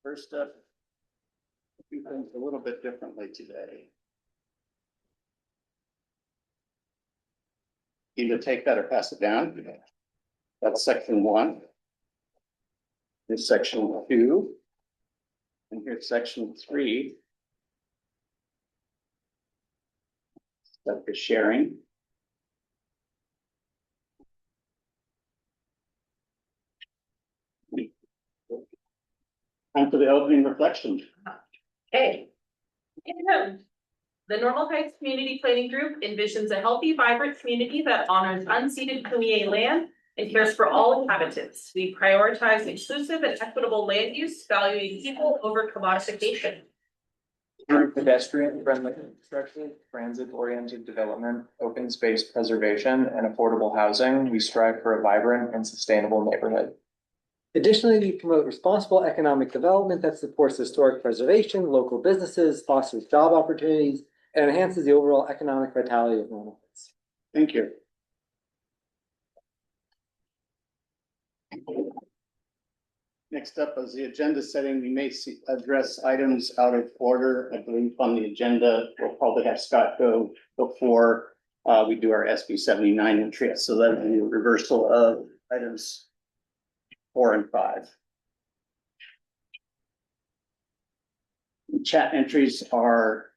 First up, do things a little bit differently today. Either take that or pass it down. That's section 1. Here's section 2. And here's section 3. That is sharing. Time for the opening reflection. Okay. The Normal Heights Community Planning Group envisions a healthy, vibrant community that honors unceded Kumeyaay land and cares for all inhabitants. We prioritize inclusive and equitable land use, valuing people over commodification. Through pedestrian-friendly construction, transit-oriented development, open space preservation, and affordable housing, we strive for a vibrant and sustainable neighborhood. Additionally, we promote responsible economic development that supports historic preservation, local businesses, fosters job opportunities, and enhances the overall economic vitality of Normal Heights. Thank you. Next up is the agenda setting. We may address items out of order. I believe on the agenda, we'll probably have Scott go before we do our SB 79 entry. So that'll be a reversal of items 4 and 5. Chat entries are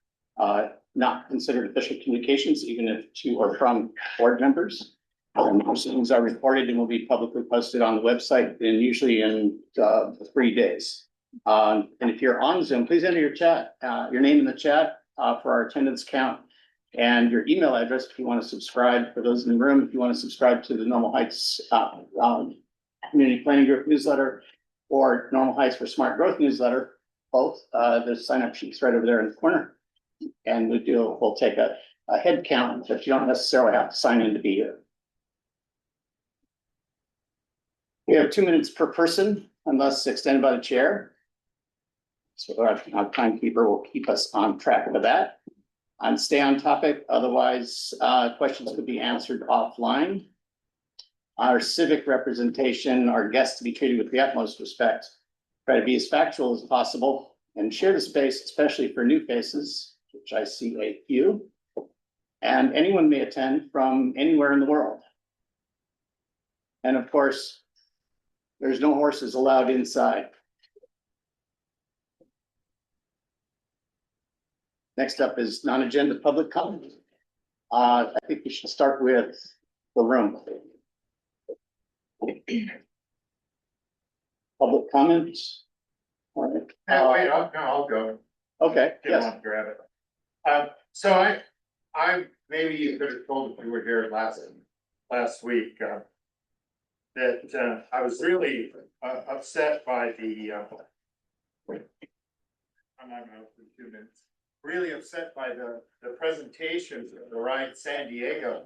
not considered official communications, even if to or from board members. Proceedings are recorded and will be publicly posted on the website and usually in 3 days. And if you're on Zoom, please enter your chat, your name in the chat for our attendance count and your email address if you want to subscribe. For those in the room, if you want to subscribe to the Normal Heights Community Planning Group newsletter or Normal Heights for Smart Growth newsletter, both, there's sign up sheets right over there in the corner. And we'll take a head count, but you don't necessarily have to sign in to be here. We have 2 minutes per person, unless extended by the chair. So our timekeeper will keep us on track of that. And stay on topic, otherwise questions could be answered offline. Our civic representation, our guests to be treated with the utmost respect. Try to be as factual as possible and share the space, especially for new faces, which I see a few. And anyone may attend from anywhere in the world. And of course, there's no horses allowed inside. Next up is non-agenda public comment. I think we should start with the room. Public comments. All right. Wait, I'll go. Okay. Didn't Yes. want to grab it. So I maybe you could have told if you were here last week that I was really upset by the. I'm not going for 2 minutes. Really upset by the presentations of the ride San Diego.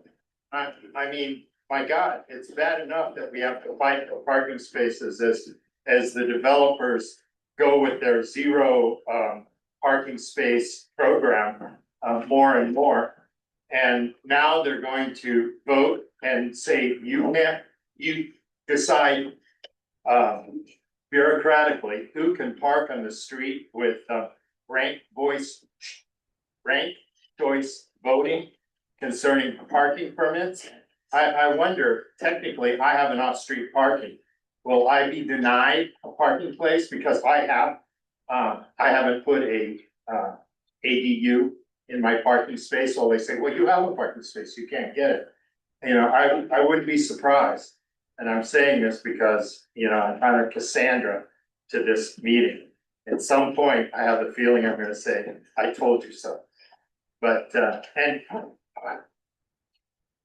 I mean, my God, it's bad enough that we have to fight for parking spaces as the developers go with their zero parking space program more and more. And now they're going to vote and say, you decide bureaucratically who can park on the street with ranked choice voting concerning parking permits. I wonder, technically, I have an off-street parking. Will I be denied a parking place because I haven't put a ADU in my parking space? So they say, well, you have a parking space, you can't get it. You know, I wouldn't be surprised. And I'm saying this because, you know, I'm kind of Cassandra to this meeting. At some point, I have the feeling I'm gonna say, I told you so. But, and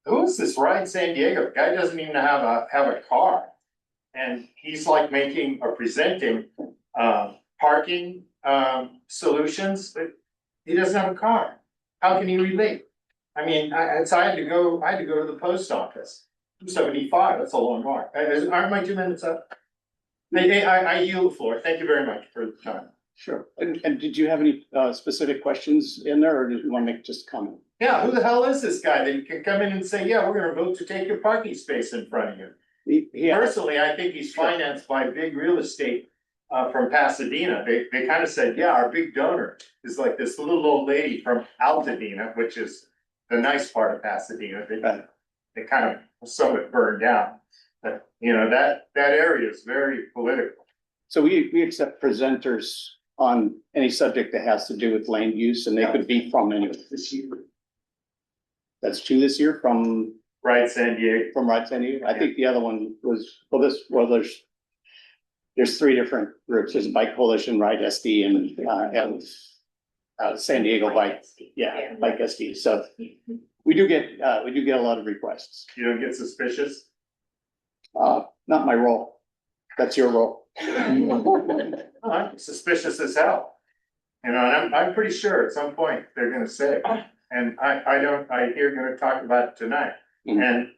who is this Ryan San Diego? The guy doesn't even have a car. And he's like making or presenting parking solutions, but he doesn't have a car. How can he relate? I mean, I had to go to the post office. 275, that's a long walk. Aren't my 2 minutes up? I yield the floor. Thank you very much for the time. Sure. And did you have any specific questions in there, or did you want to make just a comment? Yeah, who the hell is this guy that you can come in and say, yeah, we're gonna vote to take your parking space in front of you? Personally, I think he's financed by big real estate from Pasadena, they kind of said, yeah, our big donor is like this little old lady from Altadena, which is the nice part of Pasadena. They kind of somewhat burned down. But, you know, that area is very political. So we accept presenters on any subject that has to do with land use, and they could be from any this year. That's two this year from Right, San Diego. from Right San Diego. I think the other one was, there's three different groups. There's Bike Coalition, Ride SD, and San Diego Bike, Bike SD. So we do get a lot of requests. You don't get suspicious? Not my role. That's your role. I'm suspicious as hell. You know, and I'm pretty sure at some point they're gonna say, and I hear you're gonna talk about it tonight. Mhm. And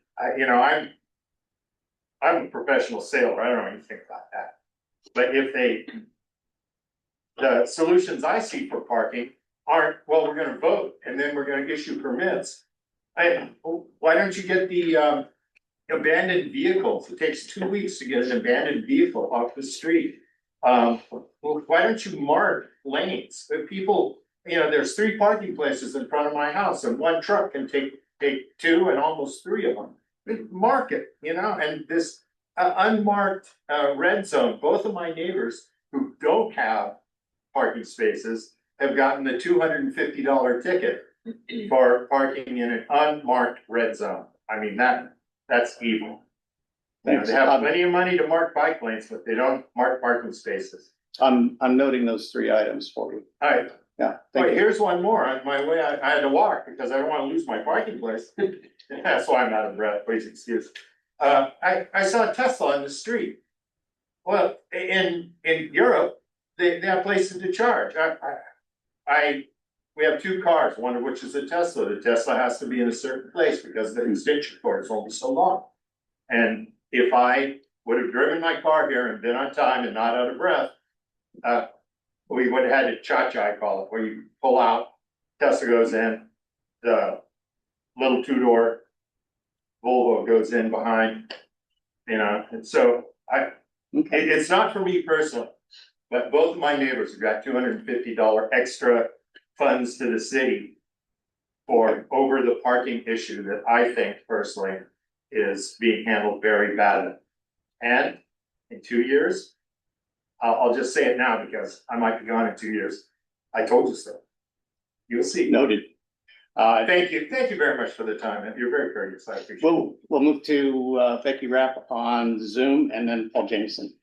I'm a professional sailor, I don't know anything about that. But the solutions I see for parking aren't, well, we're gonna vote and then we're gonna issue permits. Why don't you get the abandoned vehicles? It takes 2 weeks to get an abandoned vehicle off the street. Well, why don't you mark lanes? If people, there's 3 parking places in front of my house and one truck can take 2 and almost 3 of them. Mark it, and this unmarked red zone, both of my neighbors who don't have parking spaces have gotten the $250 ticket for parking in an unmarked red zone. I mean, that's evil. They have plenty of money to mark bike lanes, but they don't mark parking spaces. I'm noting those 3 items for you. All right. Yeah. Wait, here's one more. On my way, I had to walk because I don't want to lose my parking place. That's why I'm out of breath. Please excuse. I saw a Tesla on the street. Well, in Europe, they have places to charge. We have 2 cars, one of which is a Tesla. The Tesla has to be in a certain place because the extension cord is only so long. And if I would have driven my car here and been on time and not out of breath, we would have had a cha-cha, I call it, where you pull out, Tesla goes in, the little 2-door Volvo goes in behind, and so it's not for me personally, but both of my neighbors have got $250 extra funds to the city for over the parking issue that I think personally is being handled very badly. And in 2 years, I'll just say it now because I might be gone in 2 years. I told you so. You'll see. Noted. Thank you very much for the time. You're very courteous. I appreciate it. We'll move to Becky Rapp on Zoom and then Paul Jameson.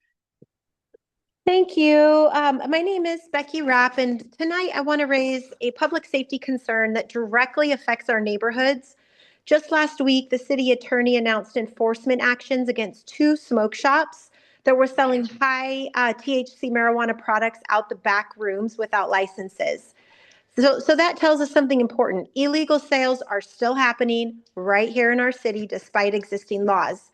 Thank you. My name is Becky Rapp, and tonight I want to raise a public safety concern that directly affects our neighborhoods. Just last week, the city attorney announced enforcement actions against 2 smoke shops that were selling high THC marijuana products out the back rooms without licenses. So that tells us something important. Illegal sales are still happening right here in our city despite existing laws.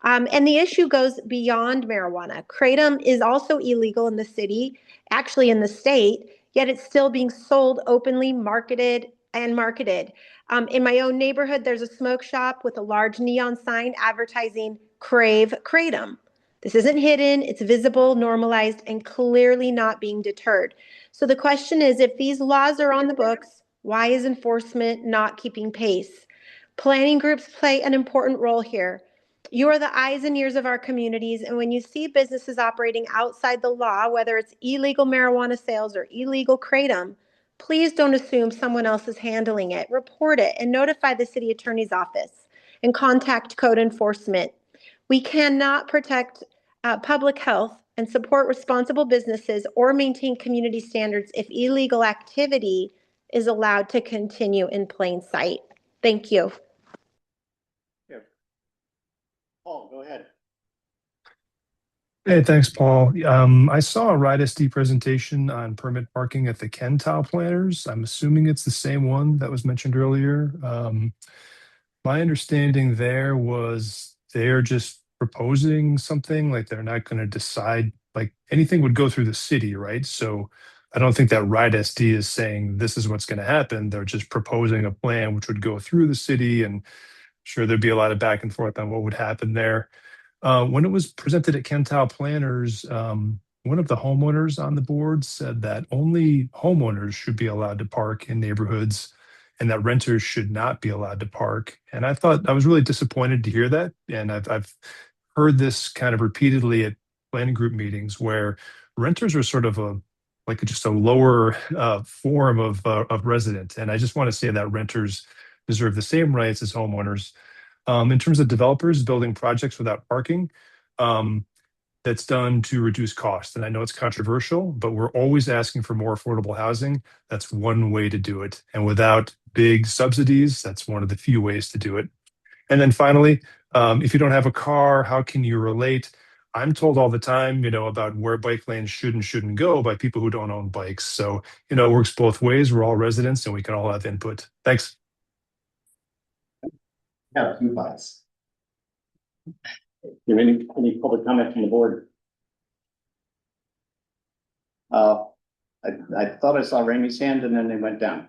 And the issue goes beyond marijuana. Kratom is also illegal in the city, actually in the state, yet it's still being sold openly, marketed. In my own neighborhood, there's a smoke shop with a large neon sign advertising Crave Kratom. This isn't hidden, it's visible, normalized, and clearly not being deterred. So the question is, if these laws are on the books, why is enforcement not keeping pace? Planning groups play an important role here. You are the eyes and ears of our communities, and when you see businesses operating outside the law, whether it's illegal marijuana sales or illegal kratom, please don't assume someone else is handling it. Report it and notify the city attorney's office and contact code enforcement. We cannot protect public health and support responsible businesses or maintain community standards if illegal activity is allowed to continue in plain sight. Thank you. Paul, go ahead. Hey, thanks, Paul. I saw a Ride SD presentation on permit parking at the Kentow Planners. I'm assuming it's the same one that was mentioned earlier. My understanding there was they're just proposing something, like they're not going to decide, like anything would go through the city, right? So I don't think that Ride SD is saying this is what's going to happen. They're just proposing a plan which would go through the city, and sure there'd be a lot of back and forth on what would happen there. When it was presented at Kentow Planners, one of the homeowners on the board said that only homeowners should be allowed to park in neighborhoods and that renters should not be allowed to park. And I thought I was really disappointed to hear that. And I've heard this kind of repeatedly at planning group meetings where renters are sort of a like just a lower form of resident. And I just want to say that renters deserve the same rights as homeowners. In terms of developers building projects without parking, um, that's done to reduce cost. And I know it's controversial, but we're always asking for more affordable housing. That's one way to do it. And without big subsidies, that's one of the few ways to do it. And then finally, if you don't have a car, how can you relate? I'm told all the time, about where bike lanes should and shouldn't go by people who don't own bikes. So, it works both ways. We're all residents and we can all have input. Thanks. Have two bites. Any public comment from the board? I thought I saw Ramey's hand and then they went down.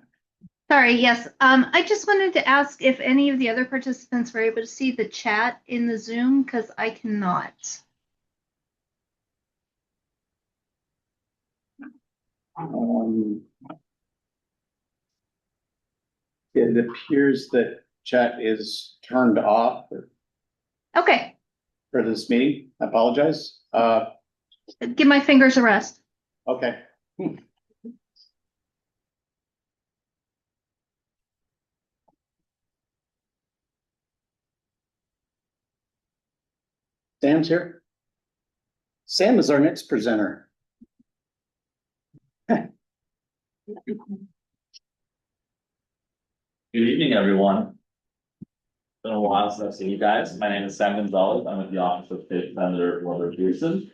Sorry, yes. I just wanted to ask if any of the other participants were able to see the chat in the Zoom, because I cannot. It appears that chat is turned off Okay, for this meeting. I apologize. give my fingers a rest. Okay. Sam's here. Sam is our next presenter. Good evening, everyone. It's been a while since I've seen you guys. My name is Sam Gonzalez. I'm with the Office of State Senator Robert Pierson.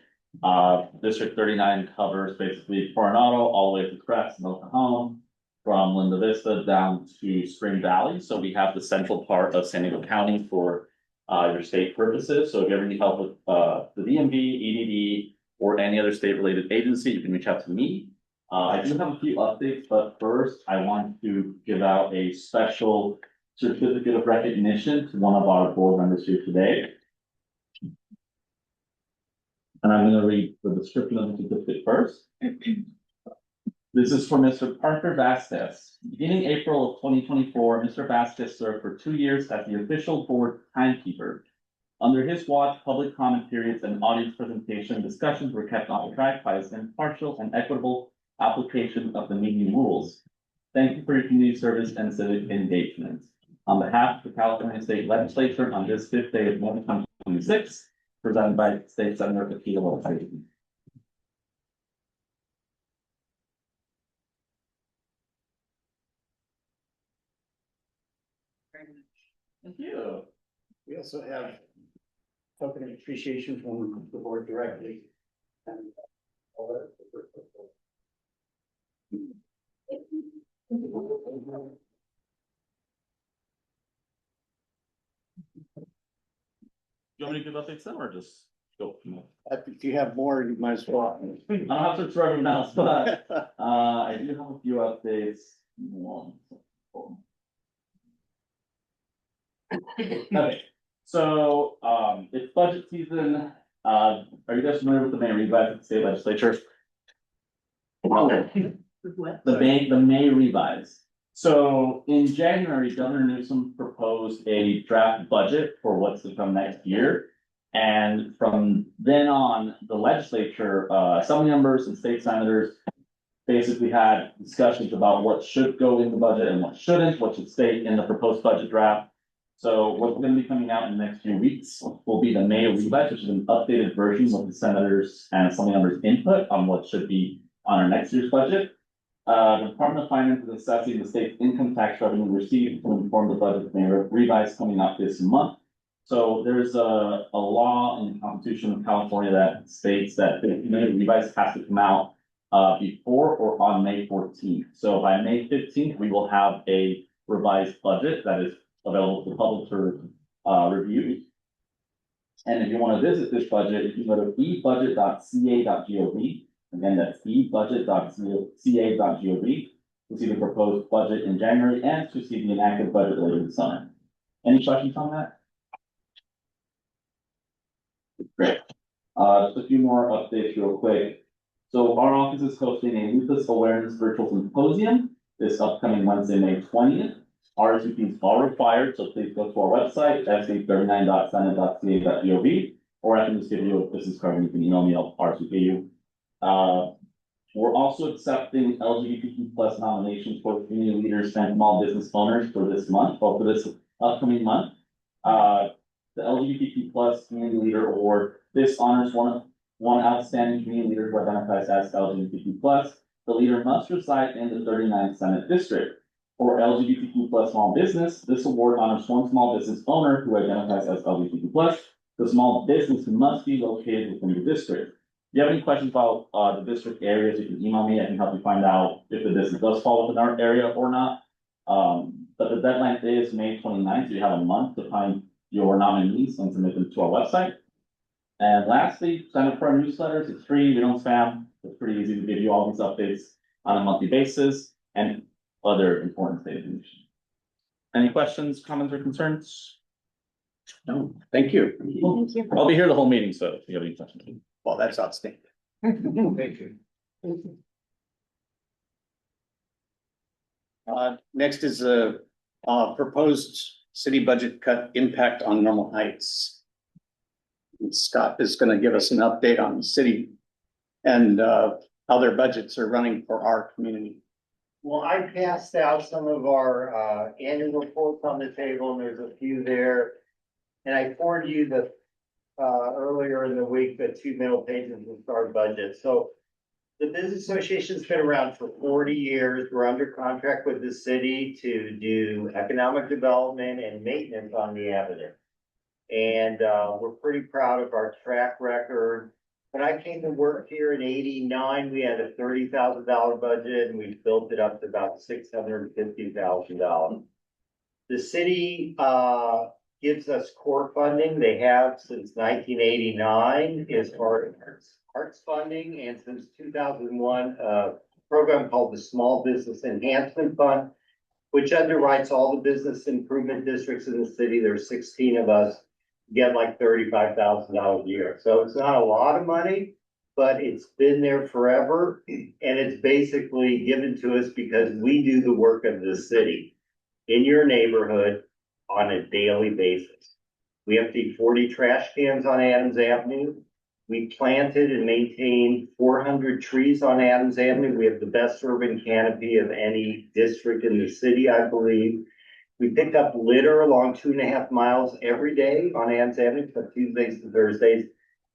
District 39 covers basically Coronado all the way to Crest and Oklahoma, from Linda Vista down to Spring Valley. So we have the central part of San Diego County for your state purposes. So if you ever need help with the DMV, EDD, or any other state-related agency, you can reach out to me. I do have a few updates, but first I want to give out a special certificate of recognition to one of our board members here today. And I'm going to read the description of the certificate first. This is for Mr. Parker Vazquez. Beginning April of 2024, Mr. Vazquez served for 2 years as the official board timekeeper. Under his watch, public comment periods and audience presentation discussions were kept on track by his impartial and equitable application of the meeting rules. Thank you for your community service and civic engagement. On behalf of the California State Legislature on this 5th day of 2026, presented by State Senator Akita Wilson. Thank you. We also have token of appreciation from the board directly. You want me to give updates then or just go? If you have more, you might as well. I don't have to for everyone else, but I do have a few updates. Okay, so it's budget season. Are you guys familiar with the May revise of the state legislature? The May revise. So in January, Governor Newsom proposed a draft budget for what's to come next year. And from then on, the legislature, assembly members and state senators basically had discussions about what should go in the budget and what shouldn't, what should stay in the proposed budget draft. So what's going to be coming out in the next few weeks will be the May revise, which is an updated version of the senators and assembly members' input on what should be on our next year's budget. The Department of Finance is assessing the state's income tax revenue received to inform the budget May revise coming out this month. So there's a law in the Constitution of California that states that the May revise has to come out before or on May 14th. So by May 15th, we will have a revised budget that is available to the public for review. And if you want to visit this budget, if you go to ebudget.ca.gov, again, that's ebudget.ca.gov, to see the proposed budget in January and to see the enacted budget later this summer. Any questions on that? Great. Just a few more updates real quick. So our office is hosting a lupus awareness virtual symposium this upcoming Wednesday, May 20th. RSVPs are required, so please go to our website, fc39.senate.ca.gov, or I can just give you a business card and you can email me, I'll RSVP you. We're also accepting LGBTQ plus nominations for community leaders and small business owners for this month, or for this upcoming month. The LGBTQ plus community leader award, this honors one outstanding community leader who identifies as LGBTQ plus. The leader must reside in the 39th Senate District. For LGBTQ plus small business, this award honors one small business owner who identifies as LGBTQ plus. The small business must be located within the district. If you have any questions about the district areas, you can email me. I can help you find out if the business does fall within our area or not. But the deadline is May 29th, so you have a month to find your nominees and submit them to our website. And lastly, sign up for our newsletters. It's free, we don't spam. It's pretty easy to give you all these updates on a monthly basis and other important state information. Any questions, comments, or concerns? No, thank you. Thank you. I'll be here the whole meeting, so if you have any questions. Well, that's outstanding. Thank you. Next is a proposed city budget cut impact on Normal Heights. And Scott is going to give us an update on the city and how their budgets are running for our community. Well, I passed out some of our annual reports on the table, and there's a few there. And I forwarded you the earlier in the week, the 2 middle pages of our budget. So the Business Association's been around for 40 years. We're under contract with the city to do economic development and maintenance on the avenue. And we're pretty proud of our track record. When I came to work here in '89, we had a $30,000 budget, and we built it up to about $650,000. The city gives us core funding. They have since 1989 as far as arts funding, and since 2001, a program called the Small Business Enhancement Fund, which underwrites all the business improvement districts in the city. There's 16 of us, get like $35,000 a year. So it's not a lot of money, but it's been there forever. And it's basically given to us because we do the work of the city in your neighborhood on a daily basis. We emptied 40 trash cans on Adams Avenue. We planted and maintained 400 trees on Adams Avenue. We have the best urban canopy of any district in the city, I believe. We picked up litter along 2.5 miles every day on Adams Avenue from Tuesdays to Thursdays.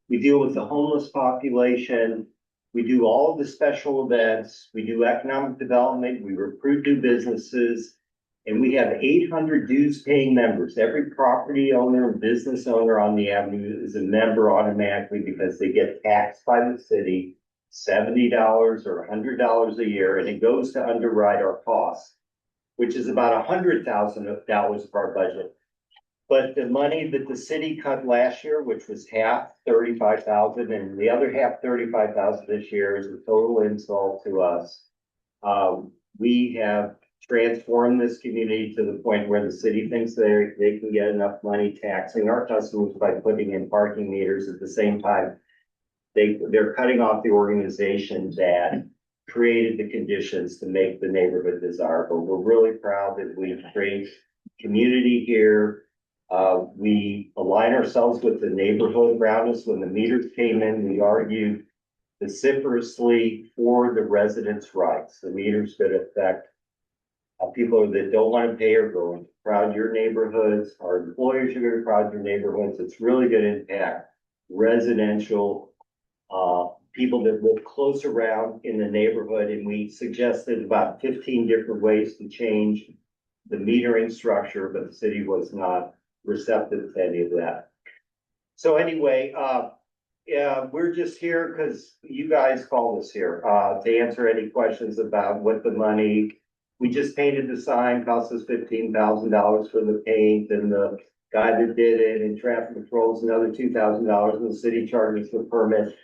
We deal with the homeless population. We do all of the special events. We do economic development. We recruit new businesses. And we have 800 dues paying members. Every property owner and business owner on the avenue is a member automatically because they get taxed by the city $70 or $100 a year, and it goes to underwrite our costs, which is about $100,000 of our budget. But the money that the city cut last year, which was half, $35,000, and the other half, $35,000 this year, is a total insult to us. We have transformed this community to the point where the city thinks they can get enough money taxing our customers by putting in parking meters. At the same time, they're cutting off the organization that created the conditions to make the neighborhood desirable. We're really proud that we create community here. We align ourselves with the neighborhood around us. When the meters came in, we argued vociferously for the residents' rights. The meters could affect people that don't want to pay or going to crowd your neighborhoods. Our employers are going to crowd your neighborhoods. It's really going to impact residential people that live close around in the neighborhood. And we suggested about 15 different ways to change the metering structure, but the city was not receptive to any of that. So anyway, we're just here because you guys called us here to answer any questions about what the money. We just painted the sign, cost us $15,000 for the paint, and the guy that did it, and traffic controls another $2,000, and the city charges the permit.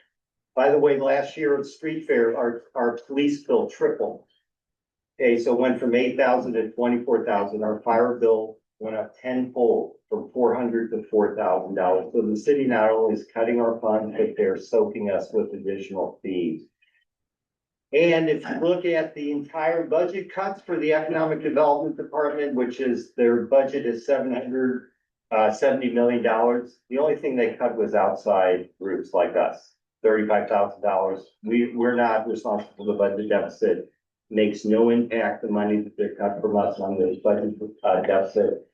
By the way, last year at street fair, our police bill tripled. Okay, so it went from $8,000 to $24,000. Our fire bill went up tenfold, from $400 to $4,000. So the city not only is cutting our funds, but they're soaking us with additional fees. And if you look at the entire budget cuts for the Economic Development Department, which is their budget is $770 million. The only thing they cut was outside groups like us, $35,000. We're not responsible for the budget deficit. Makes no impact, the money that they're cut from us on the budget deficit.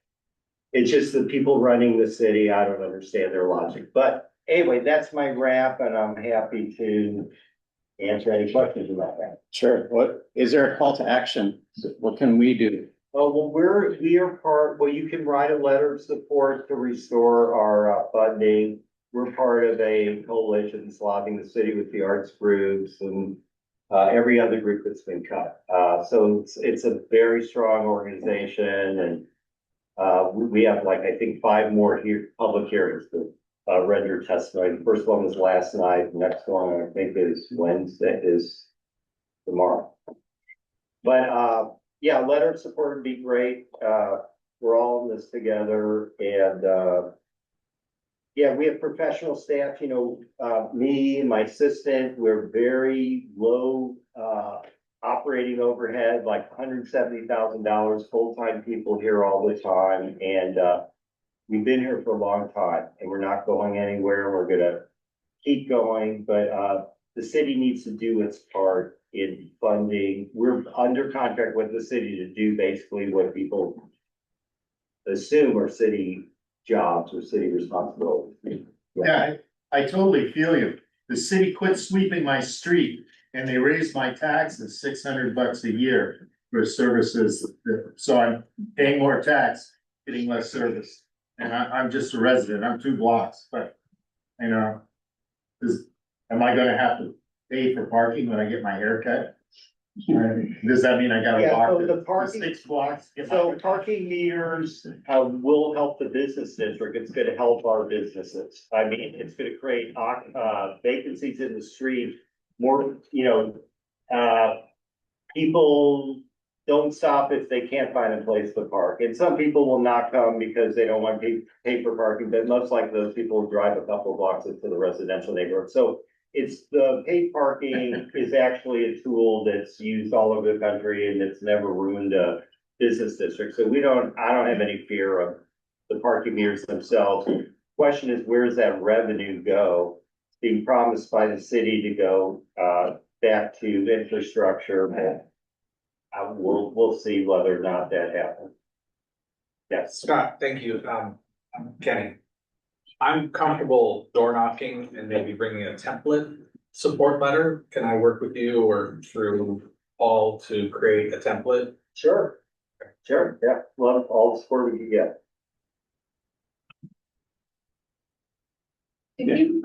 It's just the people running the city, I don't understand their logic. But anyway, that's my wrap, and I'm happy to answer any questions about that. Sure. What, is there a call to action? What can we do? Oh, well, we are part, well, you can write a letter of support to restore our funding. We're part of a coalition that's lobbying the city with the arts groups and every other group that's been cut. So it's a very strong organization, and we have like, I think, 5 more public hearings to render testimony. The first one was last night. The next one, I think, is Wednesday, is tomorrow. But yeah, letter of support would be great. We're all in this together, and yeah, we have professional staff, you know, me and my assistant, we're very low operating overhead, like $170,000, full-time people here all the time. And we've been here for a long time, and we're not going anywhere. We're gonna keep going, but the city needs to do its part in funding. We're under contract with the city to do basically what people assume are city jobs or city responsibilities. Yeah, I totally feel you. The city quit sweeping my street and they raised my taxes $600 a year for services. So I'm paying more tax, getting less service. And I'm just a resident. I'm 2 blocks, but you know, am I gonna have to pay for parking when I get my hair cut? Does that mean I gotta Yeah, walk so the parking- 6 blocks? Get my So hair cut? parking meters will help the business district. It's gonna help our businesses. I mean, it's gonna create vacancies in the street. More, you know, people don't stop if they can't find a place to park. And some people will not come because they don't want to pay for parking, but most likely those people will drive a couple blocks into the residential neighborhood. So it's the paid parking is actually a tool that's used all over the country, and it's never ruined a business district. So I don't have any fear of the parking meters themselves. Question is, where does that revenue go? It's being promised by the city to go back to infrastructure. We'll see whether or not that happens. Yes. Scott, thank you. I'm Kenny. I'm comfortable door knocking and maybe bringing a template support letter. Can I work with you or through Paul to create a template? Sure. Sure, yeah, love all the support we can get. Did you,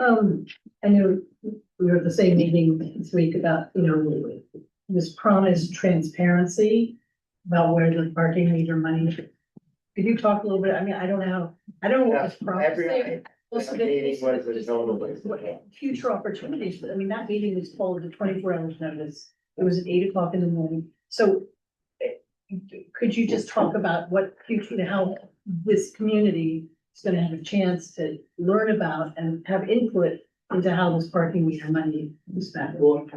I know we were at the same meeting this week about, you know, this promised transparency about where the parking meter money. Could you talk a little bit? I mean, I don't know what was promised. Future opportunities, I mean, that meeting was called at 24 hours notice. It was at 8 o'clock in the morning. So could you just talk about what future, how this community is gonna have a chance to learn about and have input into how this parking meter money is spent? Well,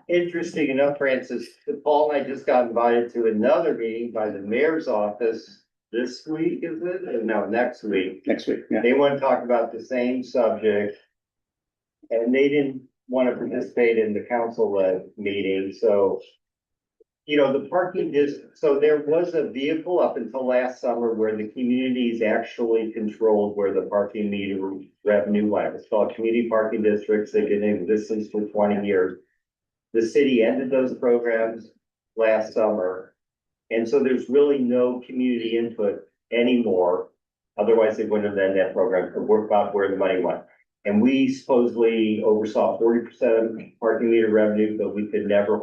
interesting enough, Francis, Paul and I just got invited to another meeting by the mayor's office this week, is it? No, next week. Next week, yeah. They want to talk about the same subject. And they didn't want to participate in the council-led meeting, so. You know, the parking is, so there was a vehicle up until last summer where the communities actually controlled where the parking meter revenue went. It's called community parking districts. They've been in existence for 20 years. The city ended those programs last summer. And so there's really no community input anymore. Otherwise, they wouldn't have ended that program to work out where the money went. And we supposedly oversaw 40% of parking meter revenue, but we could never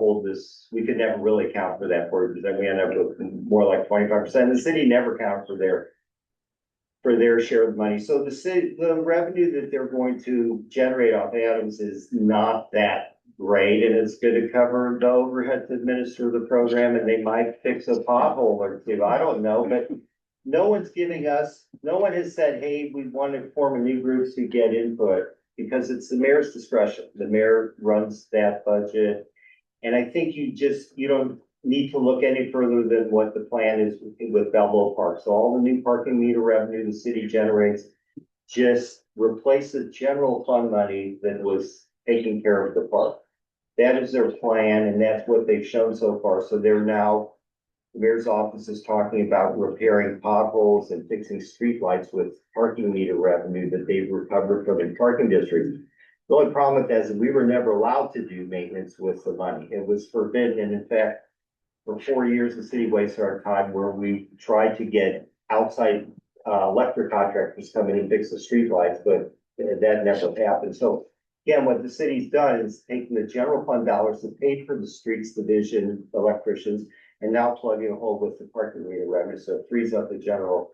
we could never really account for that 40%. We ended up with more like 25%. The city never counts for their share of the money. So the revenue that they're going to generate off Adams is not that great, and it's going to cover the overhead to administer the program, and they might fix a pothole or two. I don't know, but no one has said, hey, we want to form a new group to get input, because it's the mayor's discretion. The mayor runs that budget. And I think you don't need to look any further than what the plan is with Balboa Park. So all the new parking meter revenue the city generates just replaces general fund money that was taking care of the park. That is their plan, and that's what they've shown so far. So they're now, the mayor's office is talking about repairing potholes and fixing streetlights with parking meter revenue that they've recovered from the parking district. The only problem with that is we were never allowed to do maintenance with the money. It was forbidden, and in fact, for 4 years, the city wasted our time where we tried to get outside electric contractors come in and fix the streetlights, but that never happened. So again, what the city's done is taking the general fund dollars that paid for the streets division electricians and now plugging a hole with the parking meter revenue, so it frees up the general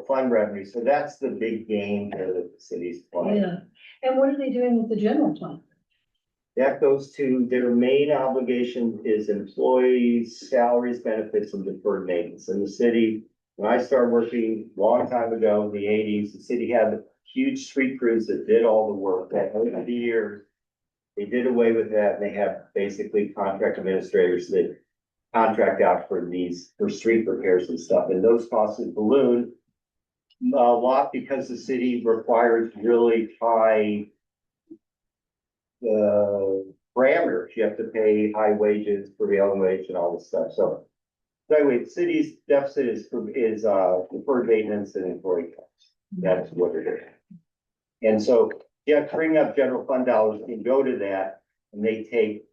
fund revenue. So that's the big game here that the city's playing. Yeah, and what are they doing with the general fund? That goes to their main obligation is employees, salaries, benefits, and deferred maintenance. In the city, when I started working a long time ago in the eighties, the city had huge street crews that did all the work. That over the years, they did away with that, and they have basically contract administrators that contract out for street repairs and stuff. And those costs balloon a lot because the city requires really high parameters. You have to pay high wages, prevailing wage, and all this stuff. So anyway, the city's deficit is deferred maintenance and employee costs. That's what it is. And so, yeah, freeing up general fund dollars can go to that, and they take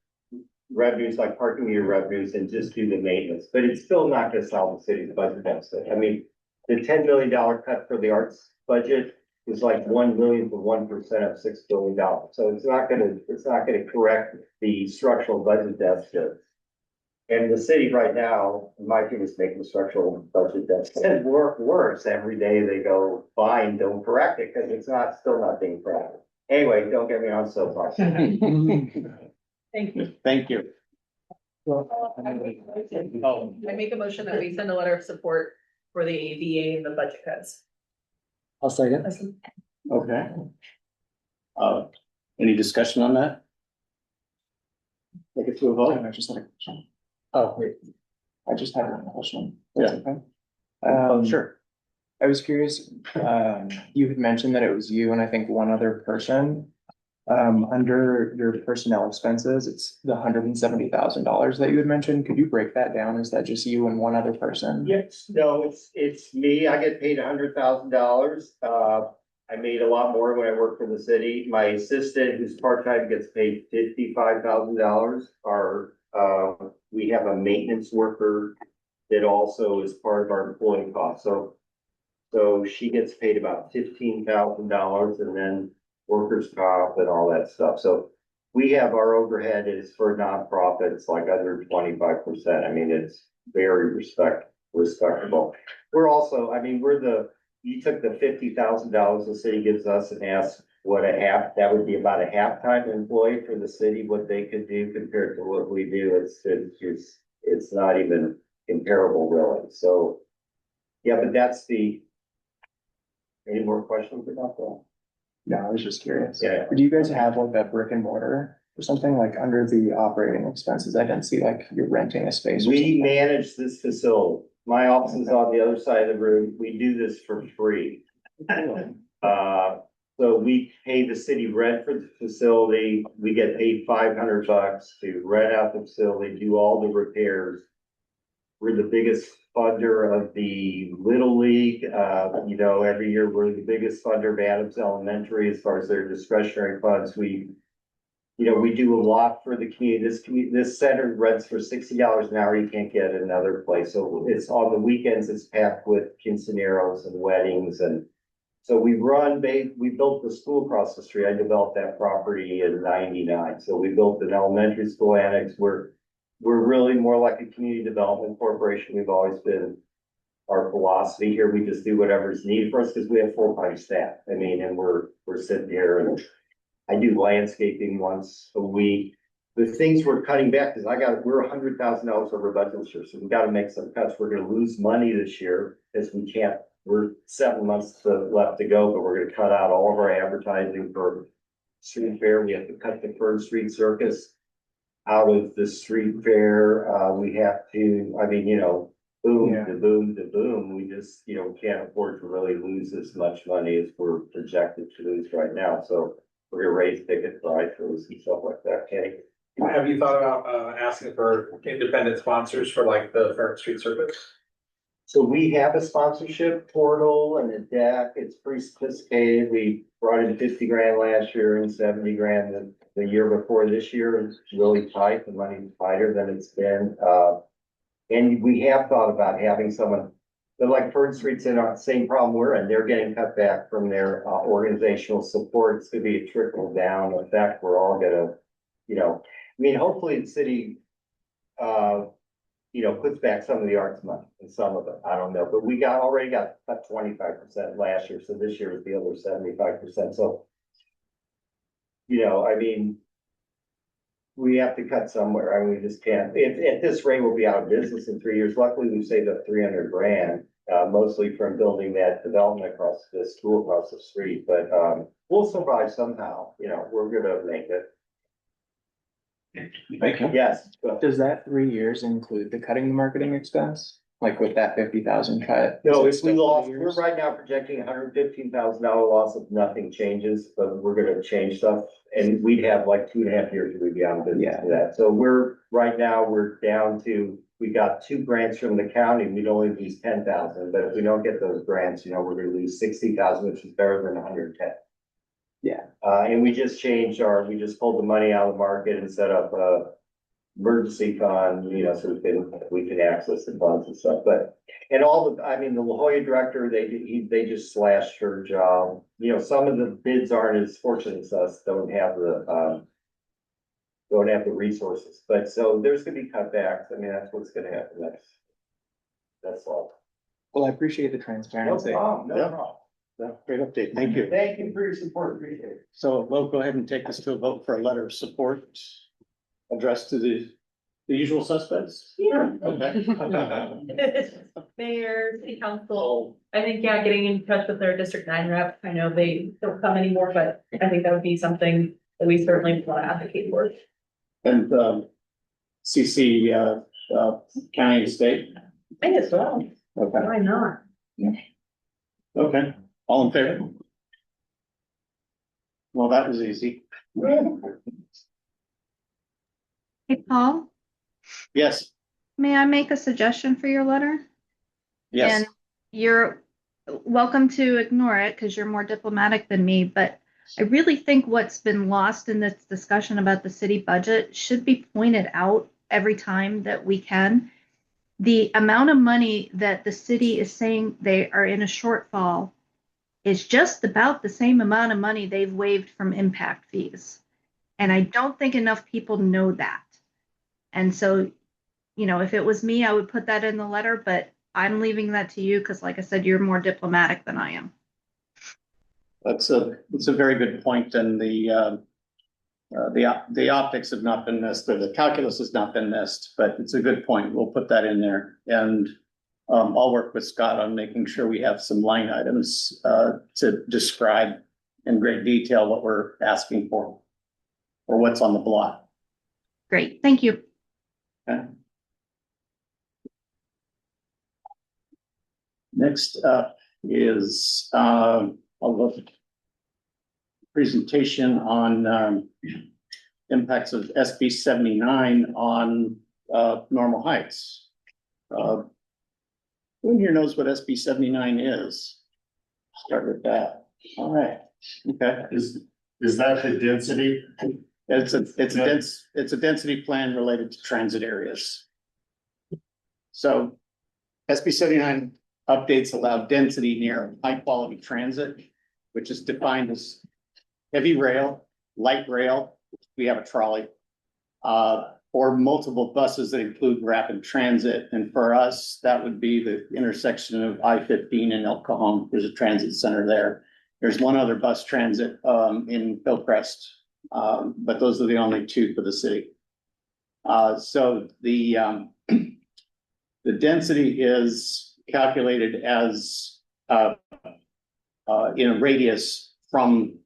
revenues like parking meter revenues and just do the maintenance. But it's still not going to solve the city's budget deficit. I mean, the $10 million cut for the arts budget is like 1 million for 1% of $6 billion. So it's not gonna correct the structural budget deficit. And the city right now, in my opinion, is making the structural budget deficit worse. Every day they go by and don't correct it because it's still not being corrected. Anyway, don't get me on so far. Thank you. Thank you. I make a motion that we send a letter of support for the ADA and the budget cuts. I'll second. Okay. Any discussion on that? Take it to a vote. I just had a question. Oh, wait. I just had a question. Yeah. Okay. Sure. I was curious, you had mentioned that it was you and I think one other person. Under your personnel expenses, it's the $170,000 that you had mentioned. Could you break that down? Is that just you and one other person? Yes, no, it's me. I get paid $100,000. I made a lot more when I worked for the city. My assistant, who's part-time, gets paid $55,000. We have a maintenance worker that also is part of our employee cost. So she gets paid about $15,000, and then workers' comp and all that stuff. So we have our overhead is for nonprofits like under 25%. I mean, it's very respectable. We're also, I mean, you took the $50,000 the city gives us and asked that would be about a half-time employee for the city, what they could do compared to what we do. It's not even comparable really. So, yeah, but any more questions about that? No, I was just curious. Yeah. Do you guys have like a brick and mortar or something like under the operating expenses? I didn't see like you're renting a space. Or We something. manage this facility. My office is on the other side of the room. We do this for free. So we pay the city rent for the facility. We get paid $500 to rent out the facility, do all the repairs. We're the biggest funder of the Little League. Every year we're the biggest funder of Adams Elementary as far as their discretionary funds. We do a lot for the community. This center rents for $60 an hour. You can't get it another place. So it's on the weekends, it's packed with quinceaneros and weddings. And so we built the school across the street. I developed that property in '99. So we built an elementary school annex. We're really more like a community development corporation. We've always been our philosophy here. We just do whatever's needed for us because we have full-time staff. I mean, and we're sitting here and I do landscaping once a week. The things we're cutting back because we're $100,000 over budget this year, so we got to make some cuts. We're going to lose money this year because we can't. We're 7 months left to go, but we're going to cut out all of our advertising for street fair. We have to cut the Fern Street Circus. out of the street fair. We have to, I mean, you know, boom, Yeah. to boom, to boom. We just, you know, can't afford to really lose as much money as we're projected to lose right now. So we're gonna raise ticket prices and stuff like that, Kenny. Have you thought about asking for independent sponsors for like the Fair Street Circuit? So we have a sponsorship portal and a deck. It's pretty sophisticated. We brought in 50 grand last year and 70 grand the year before. This year is really tight. The money's tighter than it's been. And we have thought about having someone, but like Fern Street's in our same problem we're in. They're getting cut back from their organizational support. It's gonna be a trickle down effect. We're all gonna, you know, I mean, hopefully the city, you know, puts back some of the arts money and some of it. I don't know, but we already got 25% last year. So this year was the other 75%. So, you know, I mean, we have to cut somewhere. I mean, we just can't. At this rate, we'll be out of business in 3 years. Luckily, we saved up 300 grand, mostly from building that development across the school across the street. But we'll survive somehow. You know, we're gonna make it. Thank you. Yes. Does that 3 years include the cutting the marketing expense? Like with that 50,000 cut? No, Is it if we still lost, 3 we're years? right now projecting $115,000 loss if nothing changes, but we're gonna change stuff. And we'd have like 2.5 years to be out of business Yeah. for that. So right now, we're down to, we got 2 grants from the county. We'd only lose 10,000, but if we don't get those grants, you know, we're gonna lose 60,000, which is better than 110. Yeah. And we just we just pulled the money out of the market and set up a emergency fund, you know, so we can access the funds and stuff, but. And I mean, the La Jolla director, they just slashed her job. You know, some of the bids aren't as fortunate as us, don't have the resources, but so there's gonna be cutbacks. I mean, that's what's gonna happen next. That's all. Well, I appreciate the No transparency. problem, no Yeah. problem. Great update. Thank you. Thank you for your support, appreciate it. So we'll go ahead and take this to a vote for a letter of support addressed to the usual suspects. Yeah. Okay. Mayor, city council, I think, yeah, getting in touch with their District 9 rep. I know they don't come anymore, but I think that would be something that we certainly want to advocate for. And CC county and state. I guess so. Okay. Why not? Okay. All in favor? Well, that was easy. Hey, Paul, Yes. may I make a suggestion for your letter? Yes. And you're welcome to ignore it because you're more diplomatic than me, but I really think what's been lost in this discussion about the city budget should be pointed out every time that we can. The amount of money that the city is saying they are in a shortfall is just about the same amount of money they've waived from impact fees. And I don't think enough people know that. And so, you know, if it was me, I would put that in the letter, but I'm leaving that to you because, like I said, you're more diplomatic than I am. That's a very good point, and the optics have not been missed, or the calculus has not been missed, but it's a good point. We'll put that in there, and I'll work with Scott on making sure we have some line items to describe in great detail what we're asking for or what's on the block. Great, thank you. Okay. Next up is a presentation on impacts of SB 79 on Normal Heights. Who here knows what SB 79 is? Start with that. All right. Okay. Is that the density? It's a density plan related to transit areas. So SB 79 updates allow density near high quality transit, which is defined as heavy rail, light rail, we have a trolley, or multiple buses that include rapid transit. And for us, that would be the intersection of I-15 and El Cajon. There's a transit center there. There's one other bus transit in Hillcrest, but those are the only two for the city. So the density is calculated as in a radius from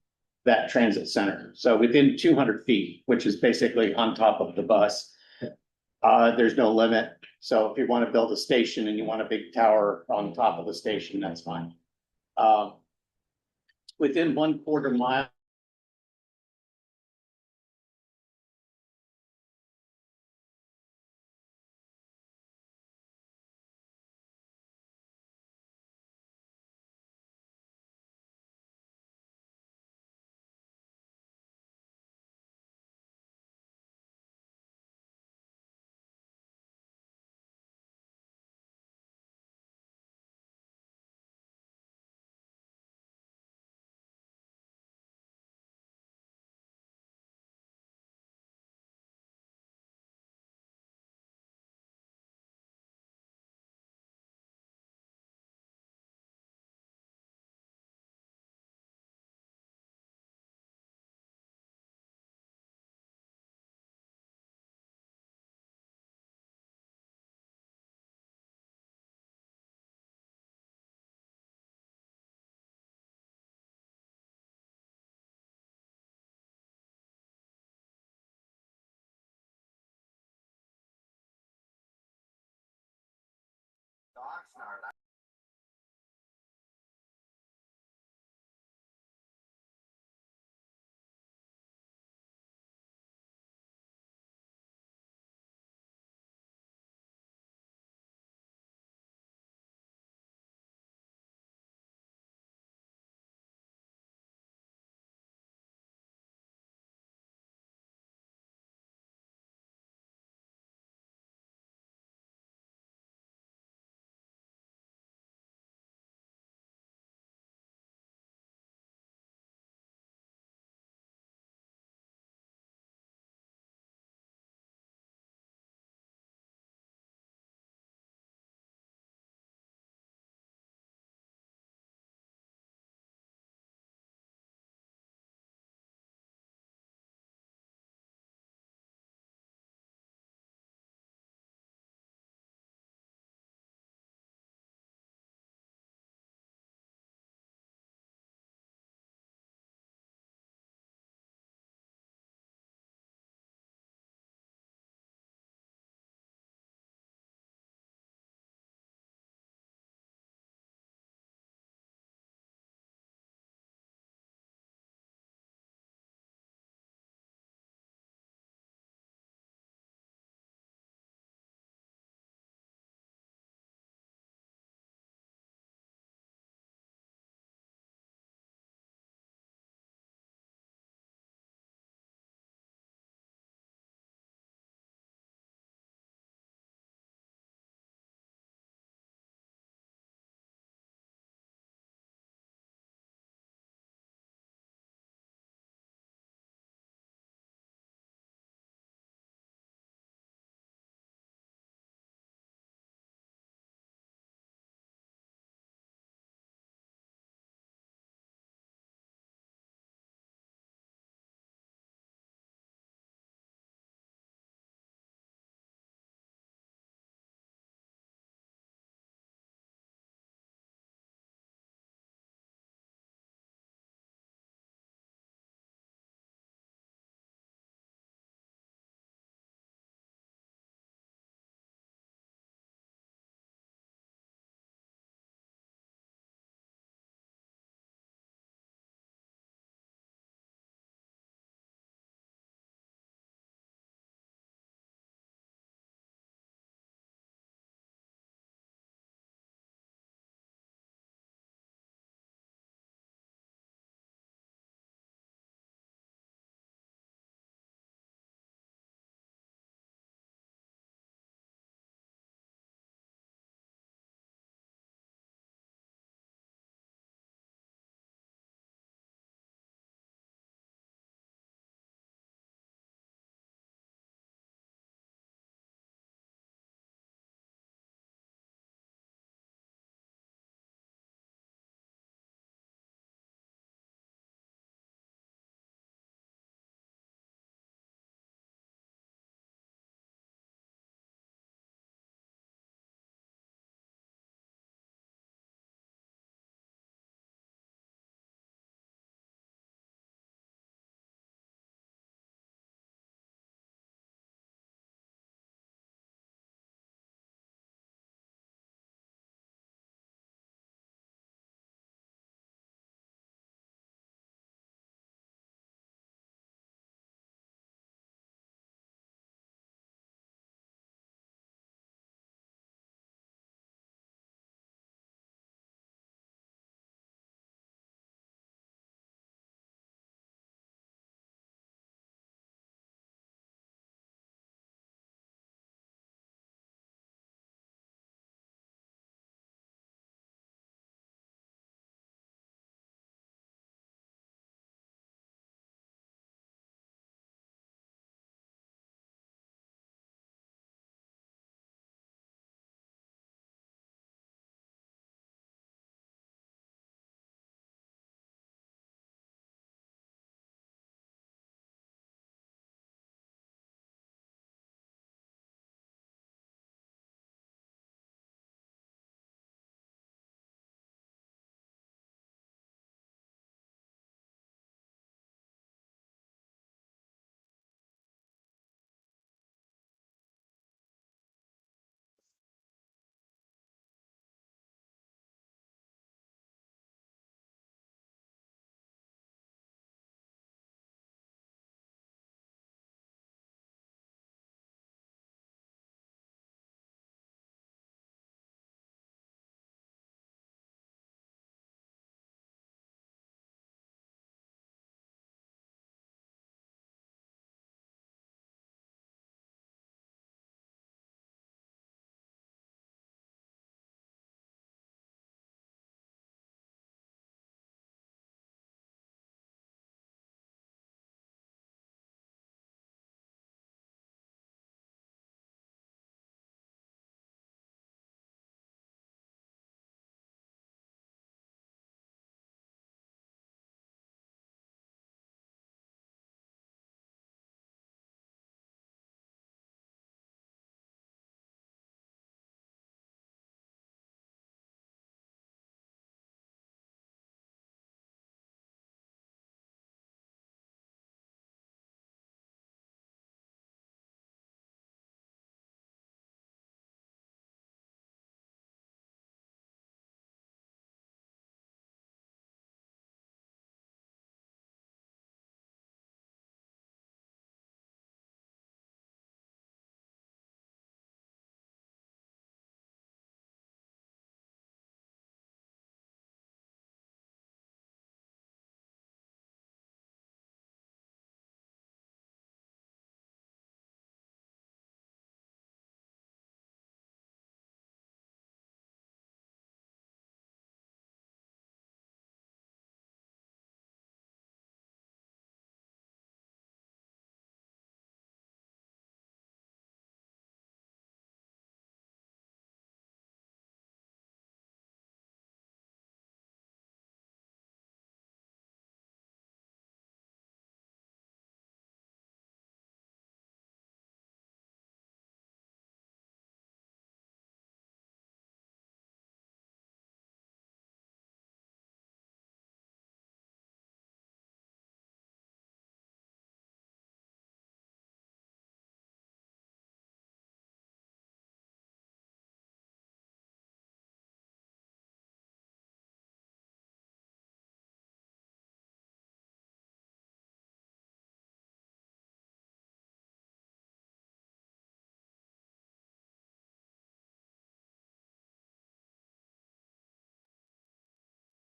that transit center. So within 200 feet, which is basically on top of the bus, there's no limit. So if you want to build a station and you want a big tower on top of the station, that's fine. Within 1/4 mile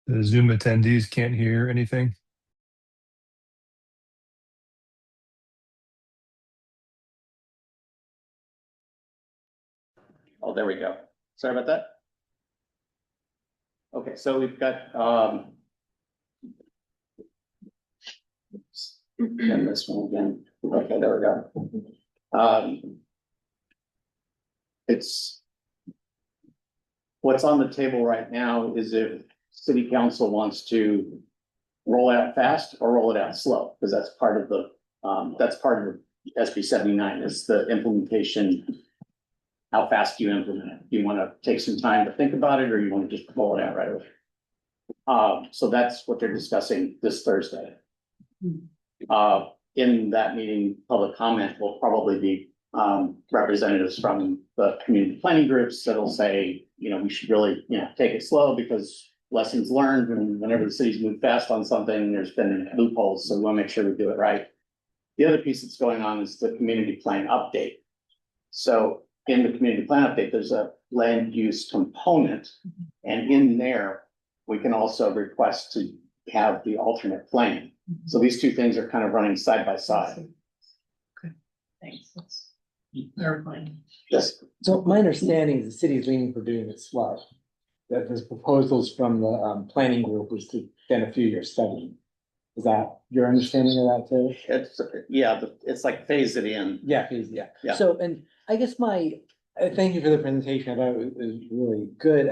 The Zoom attendees can't hear anything. Oh, there we go. Sorry about that. Okay, so we've got, and this one again. Okay, there we go. It's what's on the table right now is if city council wants to roll it out fast or roll it out slow, because that's part of the, SB 79 is the implementation. How fast do you implement it? Do you want to take some time to think about it, or you want to just roll it out right away? So that's what they're discussing this Thursday. In that meeting, public comment will probably be representatives from the community planning groups that'll say, we should really, take it slow because lessons learned, and whenever the cities move fast on something, there's been loopholes, so we want to make sure we do it right. The other piece that's going on is the community plan update. So in the community plan update, there's a land use component, and in there, we can also request to have the alternate plan. So these two things are kind of running side by side. Thanks. That's clarifying. Yes. So my understanding is the city is leaning for doing it slow. That there's proposals from the planning group was to then a few years study. Is that your understanding of that too? It's like phase it in. Yeah. Yeah. So, and I guess thank you for the presentation. I thought it was really good.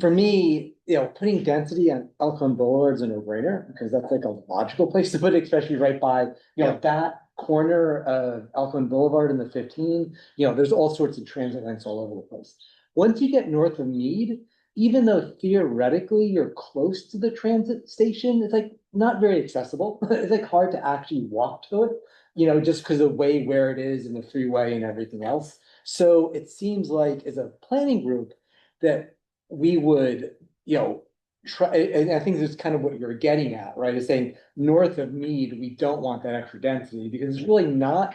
For me, putting density on Elkhorn Boulevard is a no-brainer because that's like a logical place to put it, especially right by, that corner of Elkhorn Boulevard and the 15, there's all sorts of transit lines all over the place. Once you get north of Mead, even though theoretically you're close to the transit station, it's like not very accessible. It's like hard to actually walk to it, just because of the way where it is and the freeway and everything else. So it seems like as a planning group that we would, try, and I think this is kind of what you're getting at, right? Is saying north of Mead, we don't want that extra density because it's really not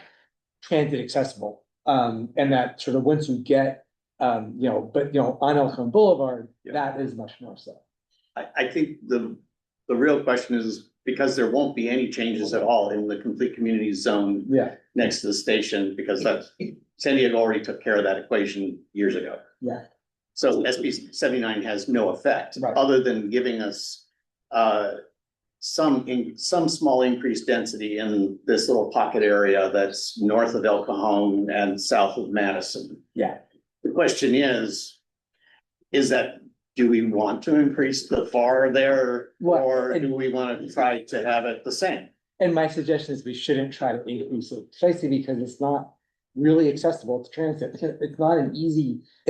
transit accessible. And that sort of once you get, on Elkhorn Boulevard, that is much more so. I think the real question is because there won't be any changes at all in the complete community zone next to the station, because San Diego already took care of that equation years ago. Yeah. So SB 79 has no effect other than giving us some small increased density in this little pocket area that's north of El Cajon and south of Madison. Yeah. The question is that, do we want to increase the FAR there, or do we want to try to have it the same? And my suggestion is we shouldn't try to increase it, precisely because it's not really accessible to transit. It's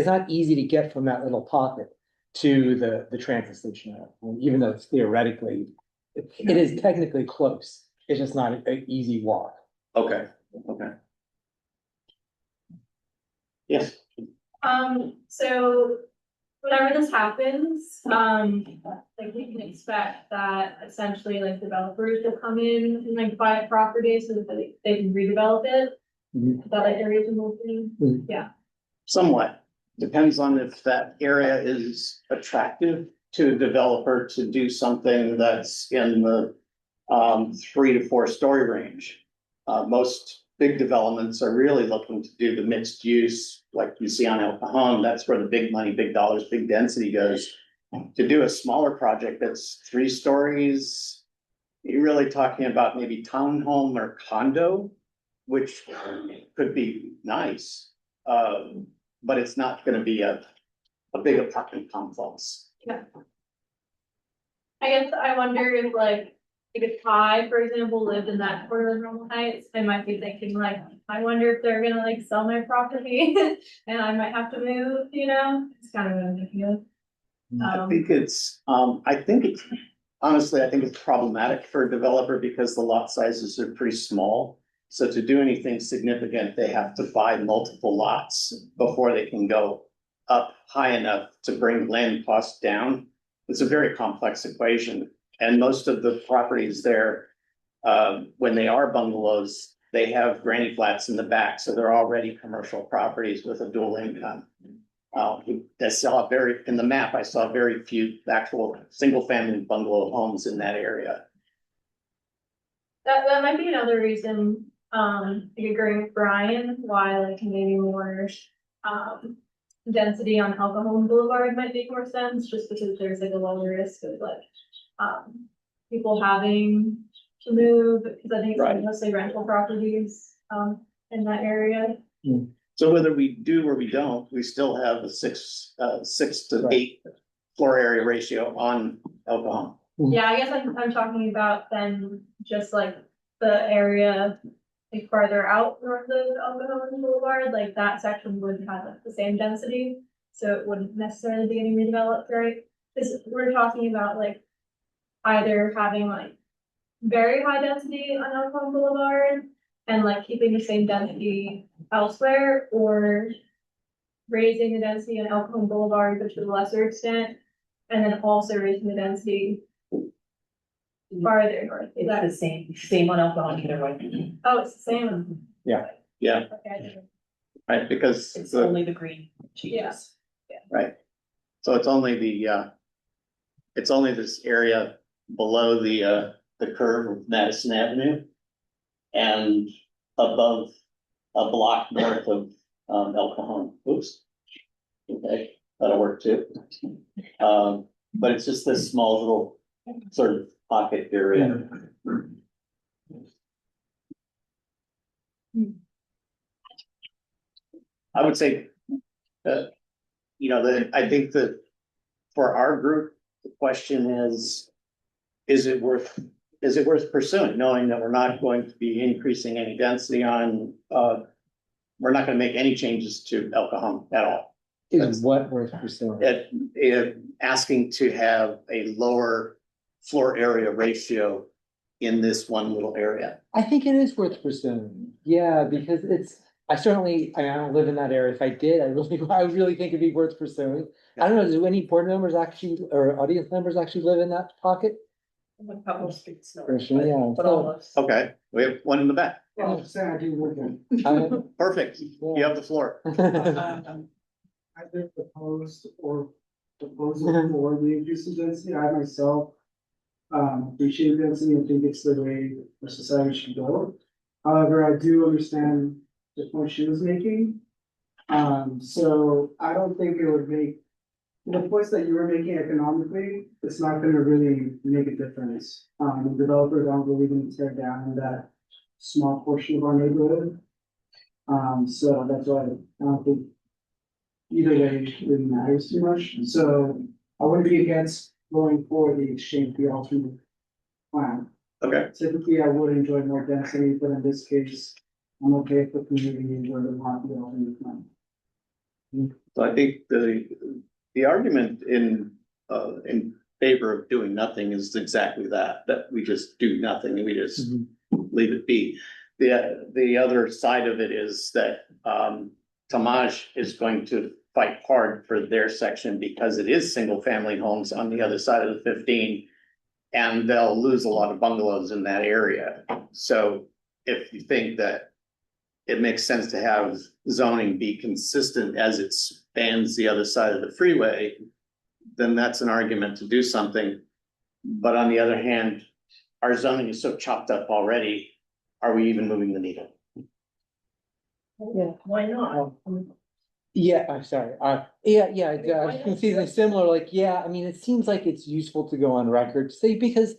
not easy to get from that little pocket to the transit station, even though it's theoretically, it is technically close. It's just not an easy walk. Okay. Yes. So whenever this happens, like we can expect that essentially like developers will come in and like buy a property so that they can redevelop it. That like areas of moving. Yeah. Somewhat. Depends on if that area is attractive to a developer to do something that's in the 3 to 4 story range. Most big developments are really looking to do the mixed use, like you see on El Cajon. That's where the big money, big dollars, big density goes. To do a smaller project that's 3 stories, you're really talking about maybe townhome or condo, which could be nice, but it's not going to be a big apartment complex. Yeah. I guess I wonder if like if Ty, for example, lived in that corner of Normal Heights, I might be thinking like, I wonder if they're gonna like sell my property and I might have to move, It's kind of what I'm thinking of. Honestly, I think it's problematic for a developer because the lot sizes are pretty small. So to do anything significant, they have to buy multiple lots before they can go up high enough to bring land costs down. It's a very complex equation. And most of the properties there, when they are bungalows, they have granny flats in the back. So they're already commercial properties with a dual income. I saw in the map, I saw very few actual single-family bungalow homes in that area. That might be another reason, agreeing with Brian, why like maybe more, density on El Cajon Boulevard might make more sense, just because there's like a lower risk of like, people having to move, because I think it's Right. mostly rental properties, in that area. So whether we do or we don't, we still have a 6 to Right. 8 floor area ratio on El Cajon. Yeah, I guess I'm talking about then just like the area like farther out north of El Cajon Boulevard, like that section would have like, the same density. So it wouldn't necessarily be getting redeveloped, right? Because we're talking about like either having like very high density on El Cajon Boulevard and like keeping the same density elsewhere, or raising the density on El Cajon Boulevard, but to a lesser extent, and then also raising the density farther north. Is that It's the same on alcohol either way. Oh, it's the same. Yeah, Okay. right, because It's the, only the green changes. right. So it's only it's only this area below the curve of Madison Avenue and above a block north of El Cajon. Oops. Okay, that'll work too. But it's just this small little sort of pocket area. I would say that, I think that for our group, the question is it worth pursuing, knowing that we're not going to be increasing any density on, we're not gonna make any changes to El Cajon at all. Is what worth pursuing? Asking to have a lower floor area ratio in this one little area. I think it is worth pursuing. Yeah, because I don't live in that area. If I did, I really think it'd be worth pursuing. I don't know, do any board members actually, or audience members actually live in that pocket? A couple of streets. Yeah. But almost. Okay, we have one in the back. Well, I do live Perfect, you have the floor. Either proposed or proposal for the increase in density, I myself appreciate density and think it's the way our society should go. However, I do understand the point she was making. So I don't think it would make the points that you were making economically, it's not gonna really make a difference. The developers aren't really gonna tear down that small portion of our neighborhood. So that's why I don't think either way really matters too much. So I wouldn't be against going for the exchange, the alternate plan. Okay, Typically, I would enjoy more density, but in this case, I'm okay if the community enjoy the alternate plan. so I think the argument in favor of doing nothing is exactly that we just do nothing and we just leave it be. The other side of it is that Tamaj is going to fight hard for their section because it is single family homes on the other side of the 15. And they'll lose a lot of bungalows in that area. So if you think that it makes sense to have zoning be consistent as it spans the other side of the freeway, then that's an argument to do something. But on the other hand, our zoning is so chopped up already. Are we even moving the needle? Yeah, why not? Yeah, I'm sorry. I can see something similar, like, yeah, I mean, it seems like it's useful to go on record, say, because.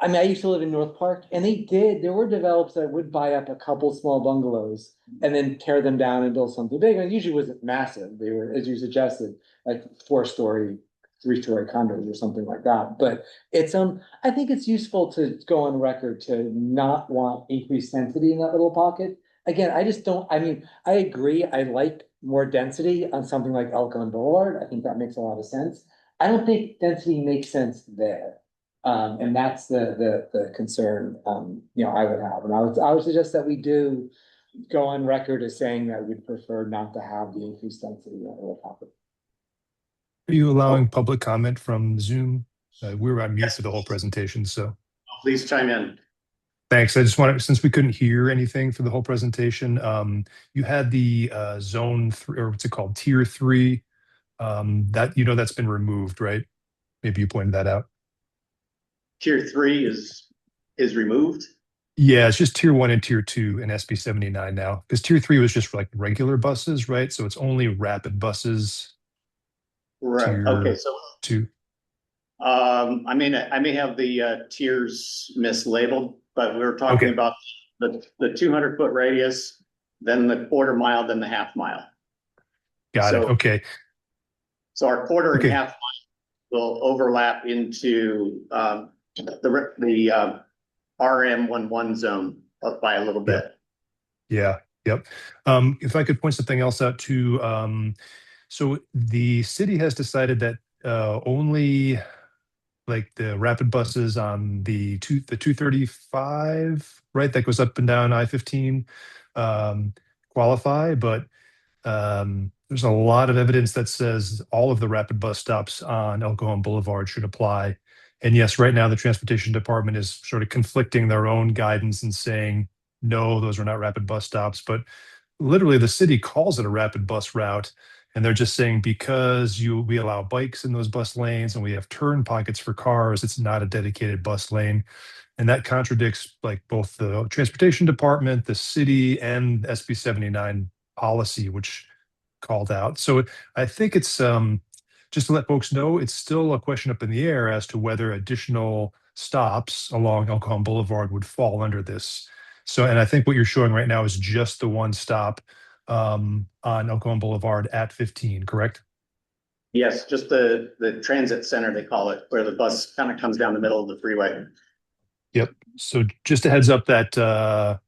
I mean, I used to live in North Park and there were developers that would buy up a couple small bungalows and then tear them down and build something big. And it usually wasn't massive. They were, as you suggested, like 4-story, 3-story condos or something like that. But I think it's useful to go on record to not want increased density in that little pocket. Again, I agree. I like more density on something like El Cajon Boulevard. I think that makes a lot of sense. I don't think density makes sense there. And that's the concern, I would have. And I would suggest that we do go on record as saying that we'd prefer not to have the increased density on the topic. Are you allowing public comment from Zoom? We were on mute for the whole presentation, so. Please chime in. Thanks. I just wanted, since we couldn't hear anything for the whole presentation, you had the zone three, or what's it called, tier three, that, that's been removed, right? Maybe you pointed that out. Tier 3 is removed. Yeah, it's just tier one and tier two in SB 79 now, because tier three was just for like regular buses, right? So it's only rapid buses. Right. Okay. Tier So two. I may have the tiers mislabeled, but we were talking Okay, about the 200-foot radius, then the quarter mile, then the half mile. got it. So Okay, our quarter and okay, half will overlap into the RM11 zone up by a little yep, bit. yeah, yep. If I could point something else out too, so the city has decided that only like the rapid buses on the 235, right, that goes up and down I-15, qualify, but there's a lot of evidence that says all of the rapid bus stops on El Cajon Boulevard should apply. And yes, right now the transportation department is sort of conflicting their own guidance and saying, no, those are not rapid bus stops. But literally the city calls it a rapid bus route. And they're just saying because we allow bikes in those bus lanes and we have turn pockets for cars, it's not a dedicated bus lane. And that contradicts like both the transportation department, the city, and SB 79 policy, which called out. So I think it's just to let folks know, it's still a question up in the air as to whether additional stops along El Cajon Boulevard would fall under this. So, and I think what you're showing right now is just the one stop on El Cajon Boulevard at 15, correct? Yes, just the transit center, they call it, where the bus kind of comes down the middle of the freeway. Yep. So just a heads up that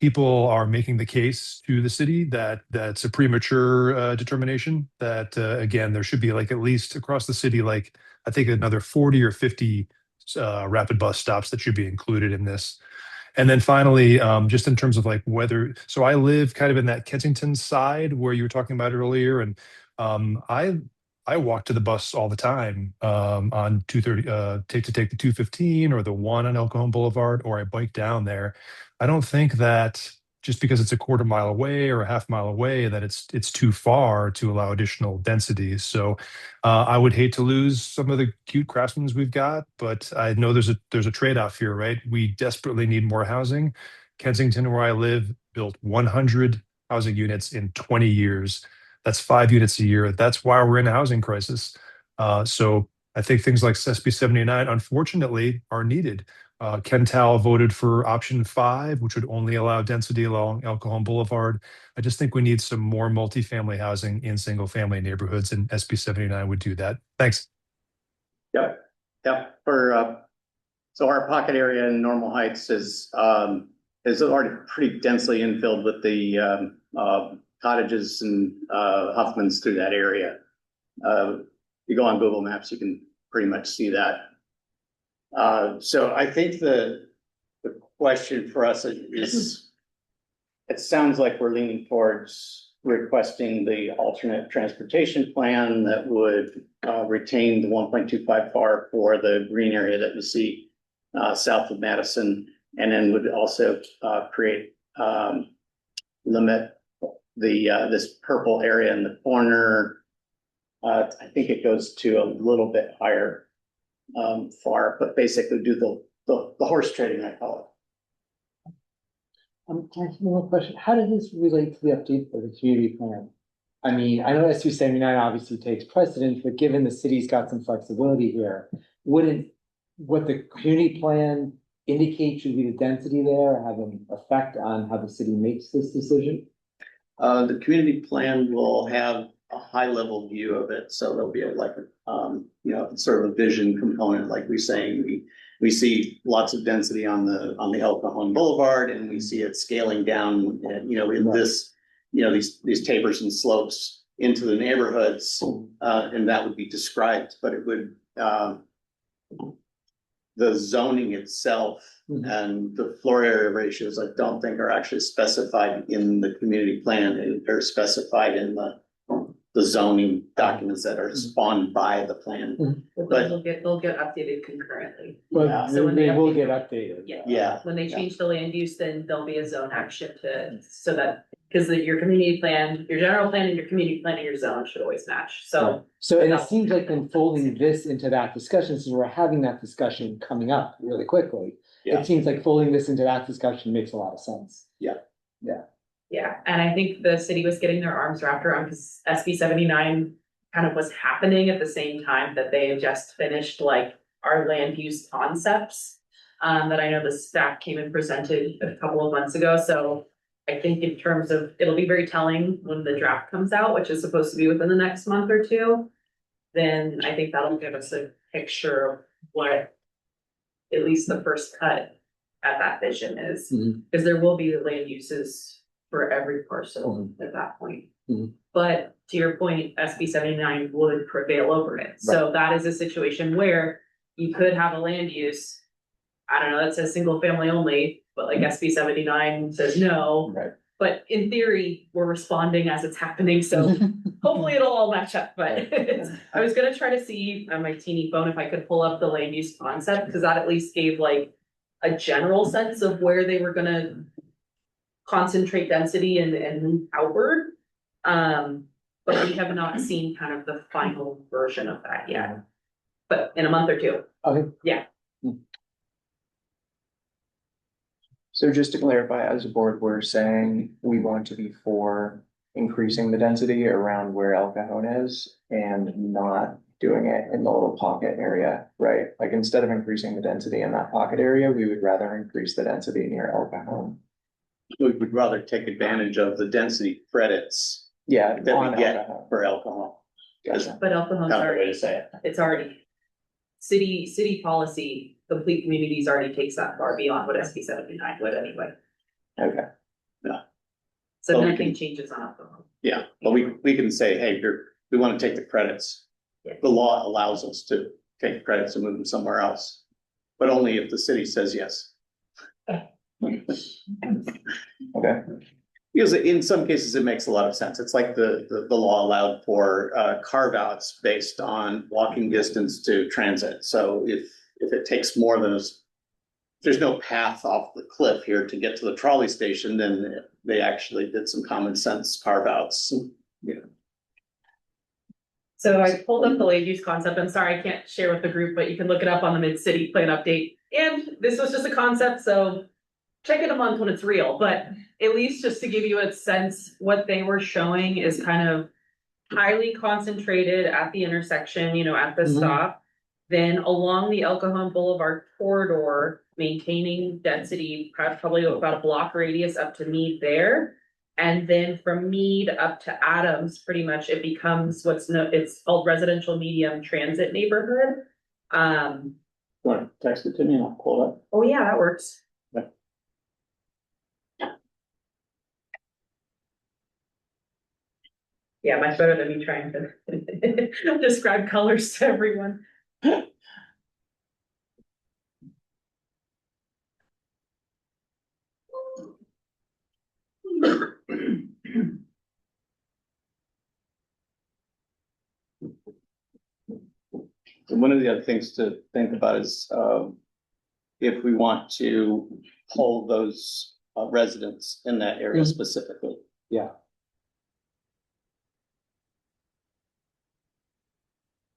people are making the case to the city that that's a premature determination. That again, there should be like at least across the city, like I think another 40 or 50 rapid bus stops that should be included in this. And then finally, just in terms of like whether, so I live kind of in that Kensington side where you were talking about earlier, and I walk to the bus all the time on 230, take the 215 or the one on El Cajon Boulevard, or I bike down there. I don't think that just because it's a quarter mile away or a half mile away that it's too far to allow additional density. So I would hate to lose some of the cute craftsmen we've got, but I know there's a trade-off here, right? We desperately need more housing. Kensington, where I live, built 100 housing units in 20 years. That's 5 units a year. That's why we're in a housing crisis. So I think things like SB 79, unfortunately, are needed. Ken Tal voted for option 5, which would only allow density along El Cajon Boulevard. I just think we need some more multifamily housing in single family neighborhoods, and SB 79 would do that. Thanks. Yep. Yep. So our pocket area in Normal Heights is already pretty densely infilled with the cottages and Huffmans through that area. You go on Google Maps, you can pretty much see that. So I think the question for us is, it sounds like we're leaning towards requesting the alternate transportation plan that would retain the 1.25 FAR for the green area that we see south of Madison, and then would also limit this purple area in the corner. I think it goes to a little bit higher FAR, but basically do the horse trading, I call it. Can I ask one more question? How does this relate to the update for the community plan? I mean, I know SB 79 obviously takes precedence, but given the city's got some flexibility here, wouldn't what the community plan indicate should be the density there have an effect on how the city makes this decision? The community plan will have a high level view of it, so there'll be sort of a vision component, like we're saying. We see lots of density on the El Cajon Boulevard, and we see it scaling down, in this, these tapers and slopes into the neighborhoods, and that would be described, but it would, the zoning itself and the floor area ratios, I don't think are actually specified in the community plan. They're specified in the zoning documents that are spawned by the plan. But But- they'll get updated concurrently. But Yeah. So when they they will update- get updated. Yeah. Yeah, When they change the land use, then there'll be a zone action so that, because your community plan, your general plan and your community plan and your zone should always match, so. So, and it seems like then folding this into that discussion, since we're having that discussion coming up really quickly. Yeah. It seems like folding this into that discussion makes a lot of sense. Yeah, and I think the city was getting their arms wrapped around, because SB 79 kind of was happening at the same time that they had just finished like our land use concepts. That I know the staff came and presented a couple of months ago, so I think in terms of, it'll be very telling when the draft comes out, which is supposed to be within the next month or two. Then I think that'll give us a picture of what at least the first cut at that vision is. Mhm. Because there will be land uses for every parcel at that point. Mhm. But to your point, SB 79 would prevail over it. So that is a situation where you could have a land use. I don't know, that says single family only, but like SB 79 says no. Right. But in theory, we're responding as it's happening, so hopefully it'll all match up, but I was gonna try to see on my teeny phone if I could pull up the land use concept, because that at least gave like a general sense of where they were gonna concentrate density and move outward. But we have not seen kind of the final version of that yet. But in a month or two. Okay. Yeah. So just to clarify, as a board, we're saying we want to be for increasing the density around where El Cajon is and not doing it in the little pocket area, right? Like instead of increasing the density in that pocket area, we would rather increase the density near El Cajon. we would rather take advantage of the density credits Yeah, that on we El get Cajon. for alcohol. Gotcha. But alcohol's Kind of a way already, to say it. it's already. City policy, complete communities already takes that far beyond what SB 79 would anyway. Okay. So Well, we nothing can- changes on alcohol. Yeah, but we can say, hey, we want to take the credits. Yeah. The law allows us to take the credits and move them somewhere else, but only if the city says yes. Okay. Because in some cases, it makes a lot of sense. It's like the law allowed for carve outs based on walking distance to transit. So if it takes more than there's no path off the cliff here to get to the trolley station, then they actually did some common sense carve outs. So I pulled up the land use concept. I'm sorry, I can't share with the group, but you can look it up on the mid-city plan update. And this was just a concept, so check in a month when it's real, but at least just to give you a sense, what they were showing is kind of highly concentrated at the intersection, at the stop. Then along the El Cajon Boulevard corridor, maintaining density, probably about a block radius up to Meade there. And then from Meade up to Adams, pretty much it becomes it's called residential medium transit neighborhood. Want to text it to me and I'll pull it up? Oh yeah, that works. Yeah. Yeah, much better than me trying to describe colors to everyone. And one of the other things to think about is, if we want to hold those residents in that area specifically. Yeah.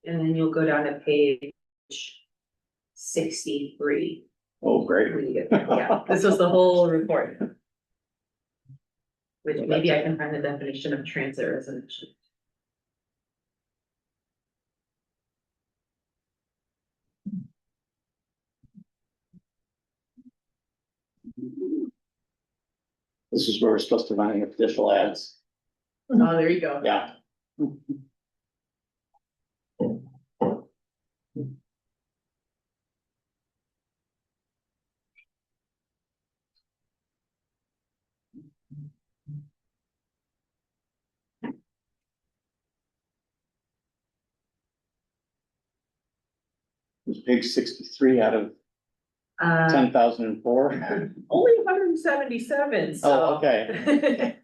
And then you'll go down to page 63. Oh, great. When you get there. Yeah, this was the whole report. Which maybe I can find the definition of transit residential. This is where we're supposed to run official ads. Oh, there you go. Yeah. It's page 63 out of 10,004. Only 177, so. Oh, okay.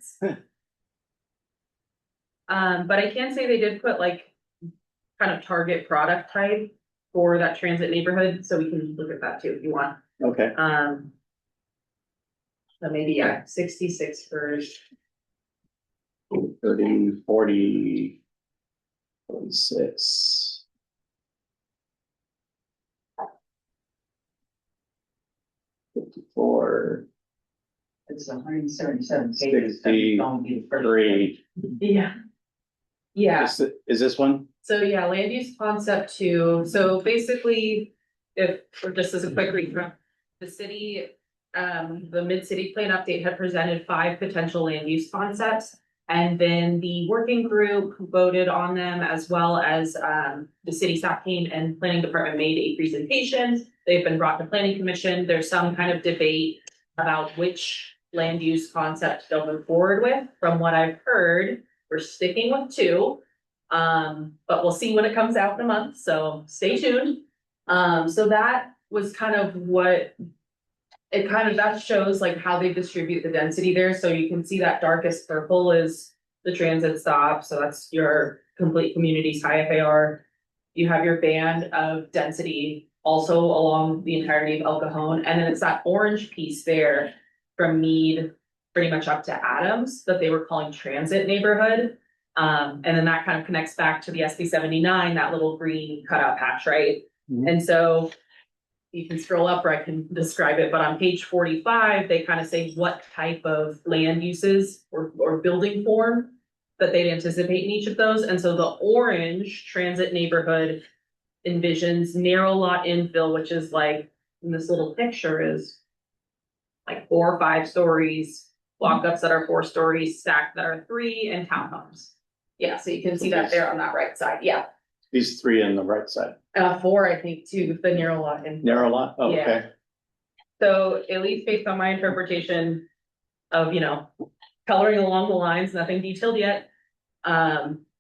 But I can say they did put like kind of target product type for that transit neighborhood, so we can look at that too if you want. Okay, So maybe, yeah, 66 for 30, 40, 46. $54, It's 177. 63. yeah. Yeah, Is this one? so yeah, land use concept two, so basically, or just as a quick recap, the city, the mid-city plan update had presented 5 potential land use concepts. And then the working group voted on them, as well as, the city staff came and planning department made a presentation. They've been brought to planning commission. There's some kind of debate about which land use concept they'll move forward with. From what I've heard, we're sticking with 2. But we'll see when it comes out in a month, so stay tuned. So that was kind of what it kind of, that shows like how they distribute the density there. So you can see that darkest purple is the transit stop. So that's your complete community's high FAR. You have your band of density also along the entirety of El Cajon. And then it's that orange piece there from Meade pretty much up to Adams that they were calling transit neighborhood. And then that kind of connects back to the SB 79, that little green cutout patch, right? Mhm. And so you can scroll up or I can describe it, but on page 45, they kind of say what type of land uses or building form that they'd anticipate in each of those. And so the orange transit neighborhood envisions narrow lot infill, which is like, in this little picture is like 4 or 5 stories, walk-ups that are 4 stories, stacked that are 3, and townhomes. Yeah, so you can see that there on that right side, yeah. These 3 on the right side. 4, I think, too, the narrow lot infill. Narrow lot? Oh, Yeah. okay. So at least based on my interpretation of, coloring along the lines, nothing detailed yet.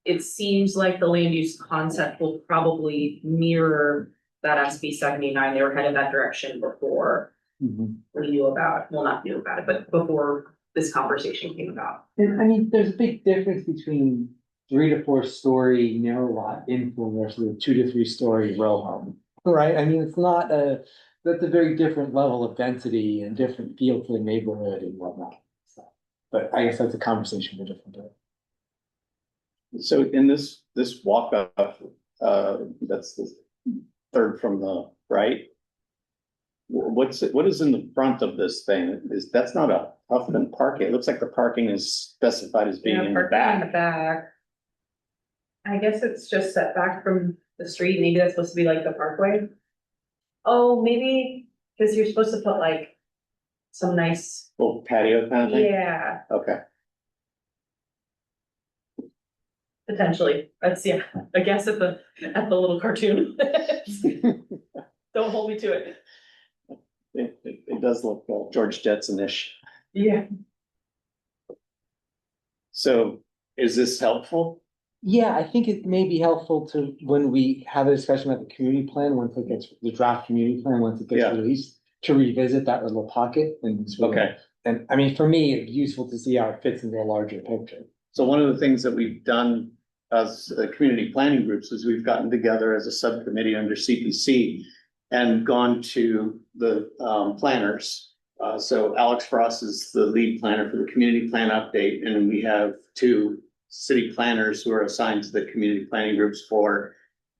It seems like the land use concept will probably mirror that SB 79. They were headed that direction before we knew about, well, not knew about it, but before this conversation came about. And I mean, there's a big difference between 3 to 4 story narrow lot infill versus a 2 to 3 story row home. Right? I mean, it's not that's a very different level of density and different feel to the neighborhood and whatnot. So, but I guess that's a conversation for a different day. So in this walk up, that's the 3rd from the right. What is in the front of this thing? That's not a Huffman parking. It looks like the parking is specified as being in the Parking in the back. back. I guess it's just set back from the street. Maybe that's supposed to be like the parkway. Oh, maybe because you're supposed to put like some nice, Little patio kind of thing? yeah, Okay. potentially. That's, yeah, I guess at the little cartoon. Don't hold me to it. It does look George Jetson-ish. Yeah. So is this helpful? Yeah, I think it may be helpful to, when we have a discussion about the community plan, once it gets, the draft community plan, once it gets Yeah. released, to revisit that little pocket and sort of- Okay. And I mean, for me, it's useful to see how it fits into a larger picture. So one of the things that we've done as community planning groups is we've gotten together as a subcommittee under CPC and gone to the planners. So Alex Frost is the lead planner for the community plan update, and we have 2 city planners who are assigned to the community planning groups for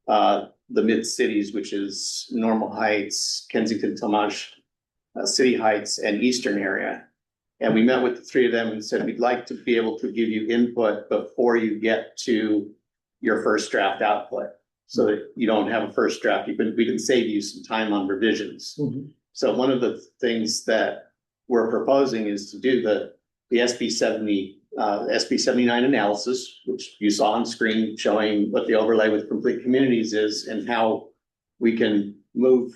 the mid cities, which is Normal Heights, Kensington, Tillmansh, City Heights, and Eastern area. And we met with the 3 of them and said, we'd like to be able to give you input before you get to your first draft output. So that you don't have a first draft, we can save you some time on revisions. So one of the things that we're proposing is to do the SB 79 analysis, which you saw on screen showing what the overlay with complete communities is and how we can move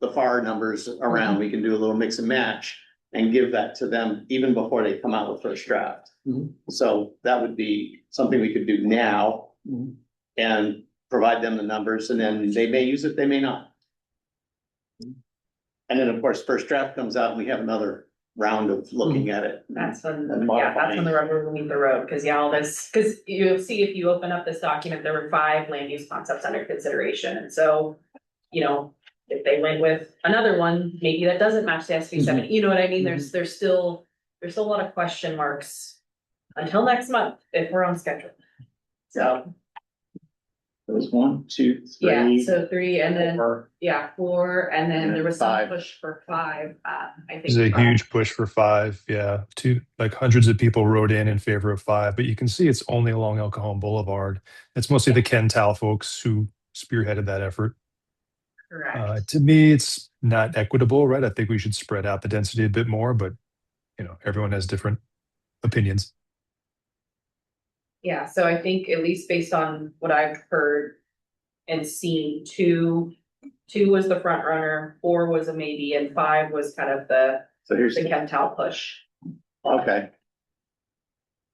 the FAR numbers around. We can do a little mix and match and give that to them even before they come out with first draft. So that would be something we could do now and provide them the numbers, and then they may use it, they may not. And then, of course, first draft comes out and we have another round of looking at it. That's when, And yeah, that's when modifying. the rubber will meet the road, because yeah, all this, because you'll see if you open up this document, there were 5 land use concepts under consideration, and so, you know, if they went with another one, maybe that doesn't match the SB 7, you know what I mean? There's still a lot of question marks until next month, if we're on schedule. So, There was 1, 2, 3. yeah, so 3, and then, 4. yeah, 4, and then And there was some 5. push for 5, I think. There's a 5. huge push for 5. Yeah. Like hundreds of people wrote in favor of 5, but you can see it's only along El Cajon Boulevard. It's mostly the Ken Tal folks who spearheaded that effort. Correct. To me, it's not equitable, right? I think we should spread out the density a bit more, but everyone has different opinions. Yeah, so I think at least based on what I've heard and seen, 2 was the front runner, 4 was a maybe, and 5 was kind of the So here's, Ken-Tal push. okay,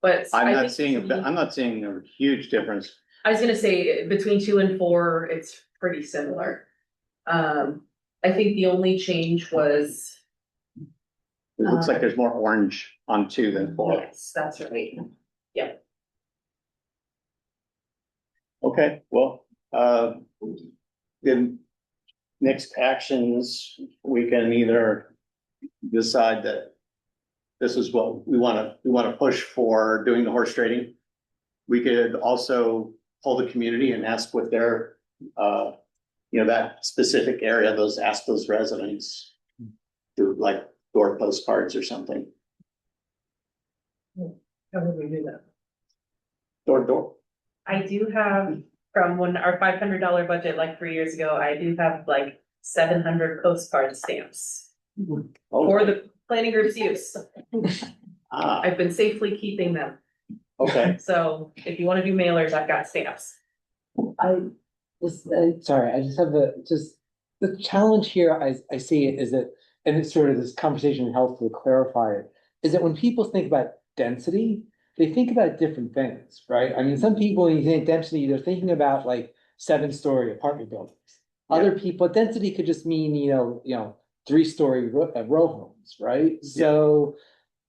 But I'm I not think seeing, I'm not seeing a huge difference. I was gonna say between 2 and 4, it's pretty similar. I think the only change was, It looks like there's more orange on 2 than 4. yes, that's right. Yep. Okay, well, then next actions, we can either decide that this is what we wanna push for doing the horse trading. We could also poll the community and ask what their, that specific area, ask those residents do like door postcards or something. How would we do that? Door to door. I do have, from when our $500 budget like 3 years ago, I do have like 700 postcard stamps for the planning group's use. Ah, I've been safely keeping them. okay. So if you wanna do mailers, I've got stamps. Sorry, I just have the challenge here, I see it is that, and it's sort of this conversation helps to clarify it, is that when people think about density, they think about different things, right? I mean, some people, when you think density, they're thinking about like 7-story apartment buildings. Other people, density could just mean, 3-story row homes, right? So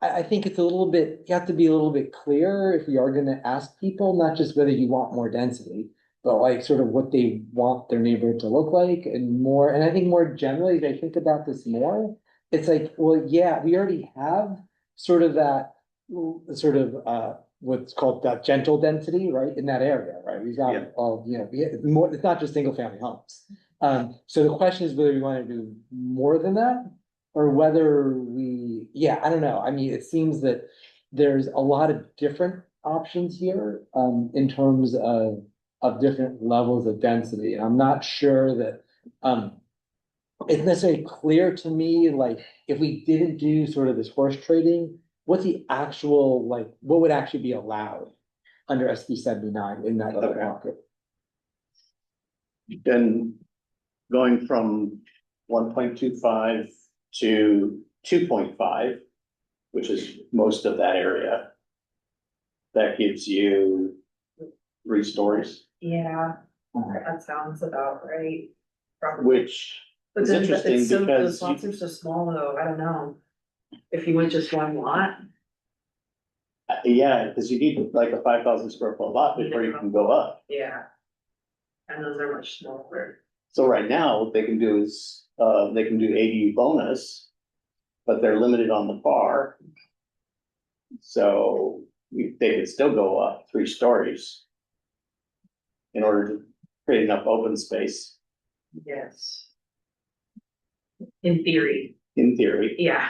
I think it's a little bit, you have to be a little bit clear if we are gonna ask people, not just whether you want more density, but like sort of what they want their neighborhood to look like and more, and I think more generally, if I think about this more, it's like, well, yeah, we already have sort of that, what's called that gentle density, right, in that area, right? We've got Yeah. all, more, it's not just single family homes. So the question is whether we want to do more than that, or whether I don't know. I mean, it seems that there's a lot of different options here, in terms of different levels of density. And I'm not sure that, it's necessarily clear to me, like, if we didn't do sort of this horse trading, what's the actual, like, what would actually be allowed under SB 79 in that other market? Then going from 1.25 to 2.5, which is most of that area, that gives you 3 stories, Yeah, that sounds about right. Probably. which But is then interesting it's so, because those lots are so small though, I don't know. If you went just one lot, yeah, because you need like a 5,000 square foot lot before you can go up. yeah. And those are much smaller. So right now, what they can do is, they can do ADU bonus, but they're limited on the FAR. So they could still go up 3 stories in order to create enough open space, Yes. In theory, in theory. yeah.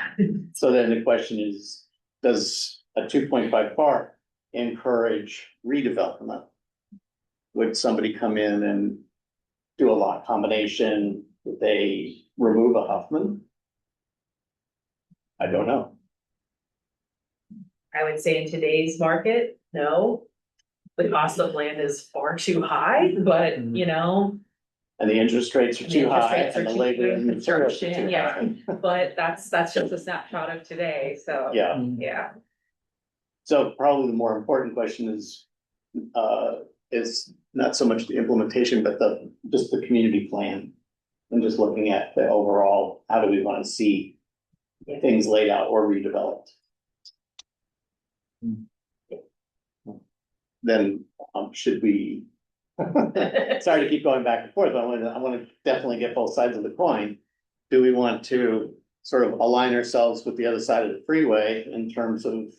So then the question is, does a 2.5 FAR encourage redevelopment? Would somebody come in and do a lot combination? Would they remove a Huffman? I don't know. I would say in today's market, no. The cost of land is far too high, but Mm-hmm. And the interest rates are And the too interest high rates are and the too labor and high, materials are construction, too yeah. high. But that's just a snapshot of today, so. Yeah. Yeah, So probably the more important question is not so much the implementation, but just the community plan. And just looking at the overall, how do we want to see things laid out or redeveloped. Then, should we? Sorry to keep going back and forth, but I wanna definitely get both sides of the coin. Do we want to sort of align ourselves with the other side of the freeway in terms of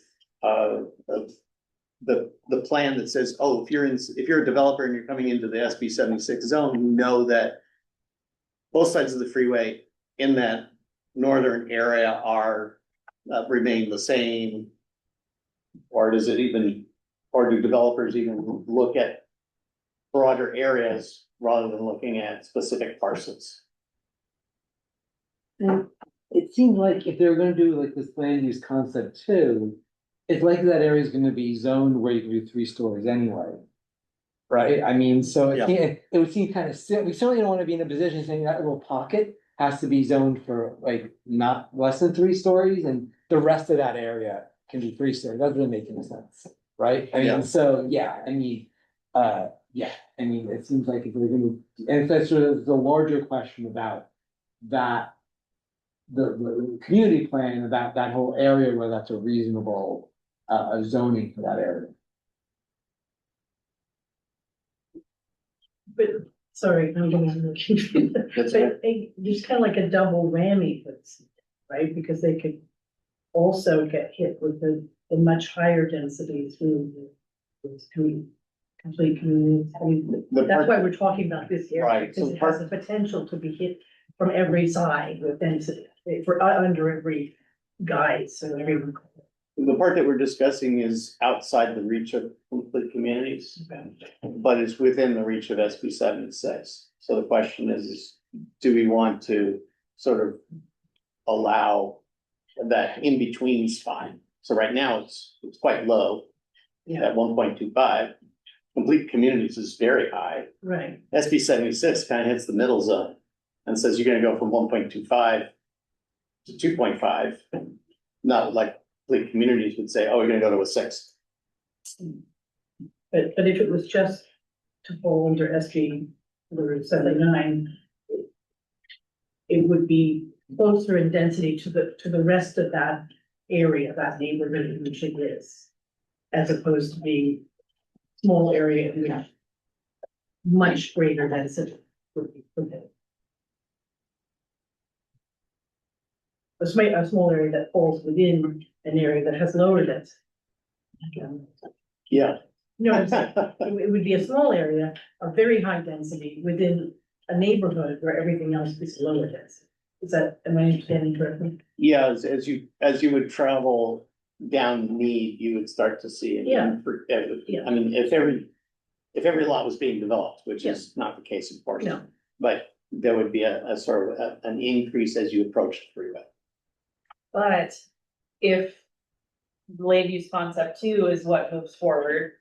the plan that says, oh, if you're a developer and you're coming into the SB 76 zone, you know that both sides of the freeway in that northern area are remain the same? Or does it even, or do developers even look at broader areas rather than looking at specific parcels? And it seems like if they're gonna do like this land use concept too, it's likely that area is gonna be zoned where you can do 3 stories anyway. Right? I mean, so Yeah. it would seem kind of, we certainly don't wanna be in a position saying that little pocket has to be zoned for like not less than 3 stories, and the rest of that area can be 3 stories. That doesn't make any sense, right? I Yeah. mean, so, yeah, I mean, yeah, I mean, it seems like if we're gonna, and that's sort of the larger question about that. The community plan about that whole area, where that's a reasonable zoning for that area. But, sorry, I'm gonna look into it. That's But there's kind of like a double whammy, right? Because they could also get hit with the much higher density through the complete communities. I mean, that's why we're talking about this area, Right, because so it has the potential to be hit from every side with density, for under every guise, so every. The part that we're discussing is outside the reach of complete communities, but it's within the reach of SB 76. So the question is, do we want to sort of allow that in between spot? So right now it's quite low at 1.25. Complete communities is very high. Right. SB 76 kind of hits the middle zone and says you're gonna go from 1.25 to 2.5. Not like complete communities would say, oh, you're gonna go to a 6. But if it was just to fall under SG 79, it would be closer in density to the rest of that area, that neighborhood in which it is, as opposed to being small area with much greater density. A small area that falls within an area that has lower density. Yeah. You know what I'm saying? It would be a small area of very high density within a neighborhood where everything else is lower density. Am I understanding correctly? Yeah, as you would travel down Mead, you would start to see it. Yeah. I mean, if every lot was being developed, which is not the case, of course. No. But there would be a sort of an increase as you approach the freeway. But if land use concept 2 is what moves forward,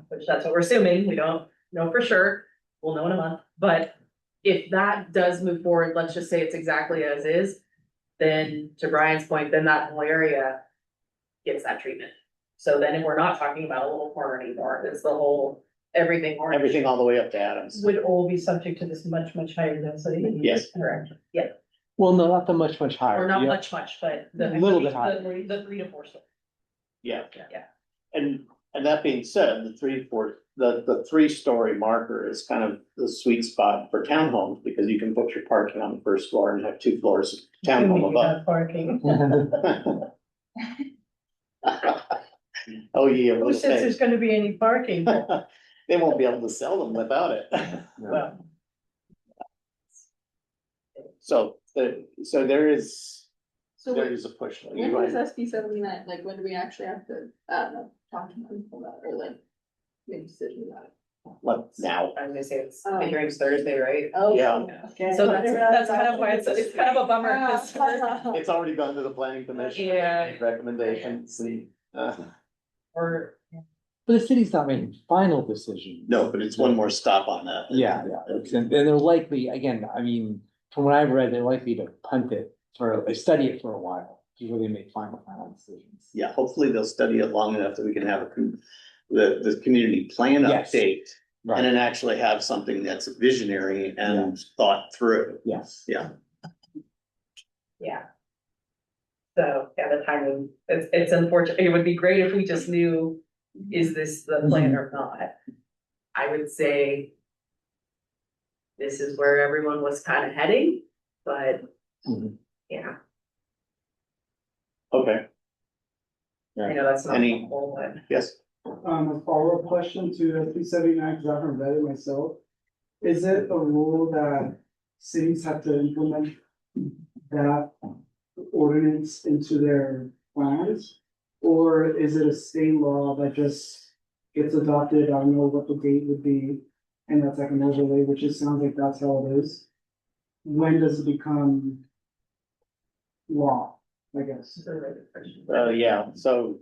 which that's what we're assuming, we don't know for sure, we'll know in a month, but if that does move forward, let's just say it's exactly as is, then to Brian's point, then that whole area gets that treatment. So then we're not talking about a little corner anymore, it's the whole, everything orange. Everything all the way up to Adams. Would all be subject to this much higher density? Yes. Correct. Yeah, Well, no, not the much higher. Or not Yeah. much, but A little bit higher. The 3 to 4 story. Yeah. Yeah. And that being said, the 3-story marker is kind of the sweet spot for townhomes, because you can put your parking on the first floor and have 2 floors of townhome assuming you above. have parking. Oh, yeah. Who says there's gonna be any parking? They won't be able to sell them without it. Well, So there is a push. When was SB 79, like, when do we actually have to, talk to people about it, or like, make a decision about it? What now? I'm gonna say it's, the hearing's Thursday, right? Oh. Yeah. Okay. So that's kind of why it's kind of a bummer, 'cause It's already gone to the planning commission. Yeah. Recommendations, or But the city's not making final decisions. no, but it's one more stop on that. Yeah, and they're likely, again, I mean, from what I've read, they're likely to punt it study it for a while before they make final decisions. Yeah, hopefully they'll study it long enough that we can have the community plan Yes. update. Right. And then actually have something that's visionary and thought through. Yes. Yeah. yeah. So, yeah, the timing, it's unfortunate. It would be great if we just knew, is this the plan or not? I would say this is where everyone was kind of heading, but yeah, Okay. I know that's not the Any- whole one. Yes, A follow-up question to 379, because I haven't read it myself. Is it a rule that cities have to implement that ordinance into their plans? Or is it a state law that just gets adopted? I don't know what the date would be, and that's like an overlay, which it sounds like that's how it is. When does it become law, I guess? yeah, so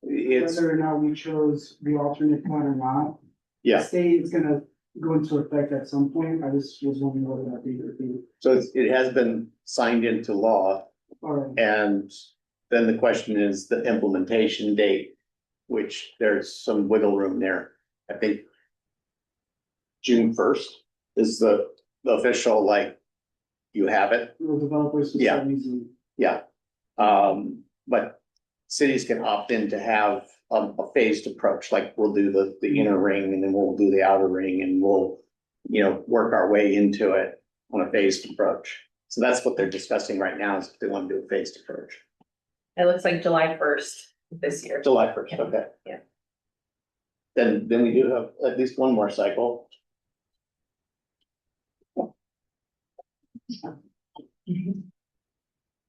it's, Whether or not we chose the alternate plan or not, the yeah, state is gonna go into effect at some point. I just was wondering whether that would be. so it has been signed into law. All right. And then the question is the implementation date, which there's some wiggle room there. I think June 1st is the official, like, you have it. The developers. will Yeah. start using. Yeah. But cities can opt in to have a phased approach, like we'll do the inner ring and then we'll do the outer ring and we'll, work our way into it on a phased approach. So that's what they're discussing right now, is if they want to do a phased approach. It looks like July 1st this year. July 1st, okay. Yeah. Then we do have at least one more cycle.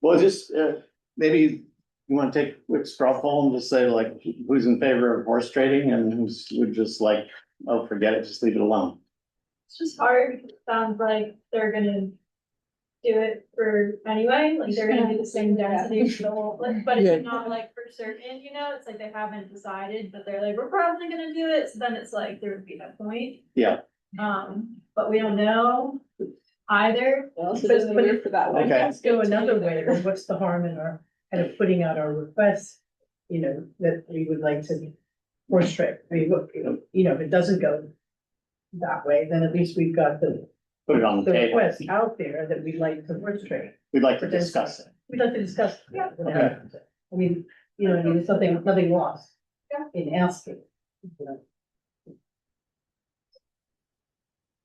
Well, just, maybe you want to take a quick straw poll and just say like, who's in favor of horse trading and who's would just like, oh, forget it, just leave it alone. It's just hard, because it sounds like they're gonna do it for anyway, like they're gonna do the same density for the whole, but Yeah. it's not like for certain, it's like they haven't decided, but they're like, we're probably gonna do it, so then it's like, there would be no point. Yeah. But we don't know either. Also, But- doesn't but work for that one. Okay. Let's go another way, or what's the harm in our kind of putting out our requests, that we would like to horse trade. I mean, look, if it doesn't go that way, then at least we've got the Put it on the table. request out there that we'd like to horse trade. We'd like to discuss it. We'd like to discuss. Okay. I mean, it's nothing lost in asking.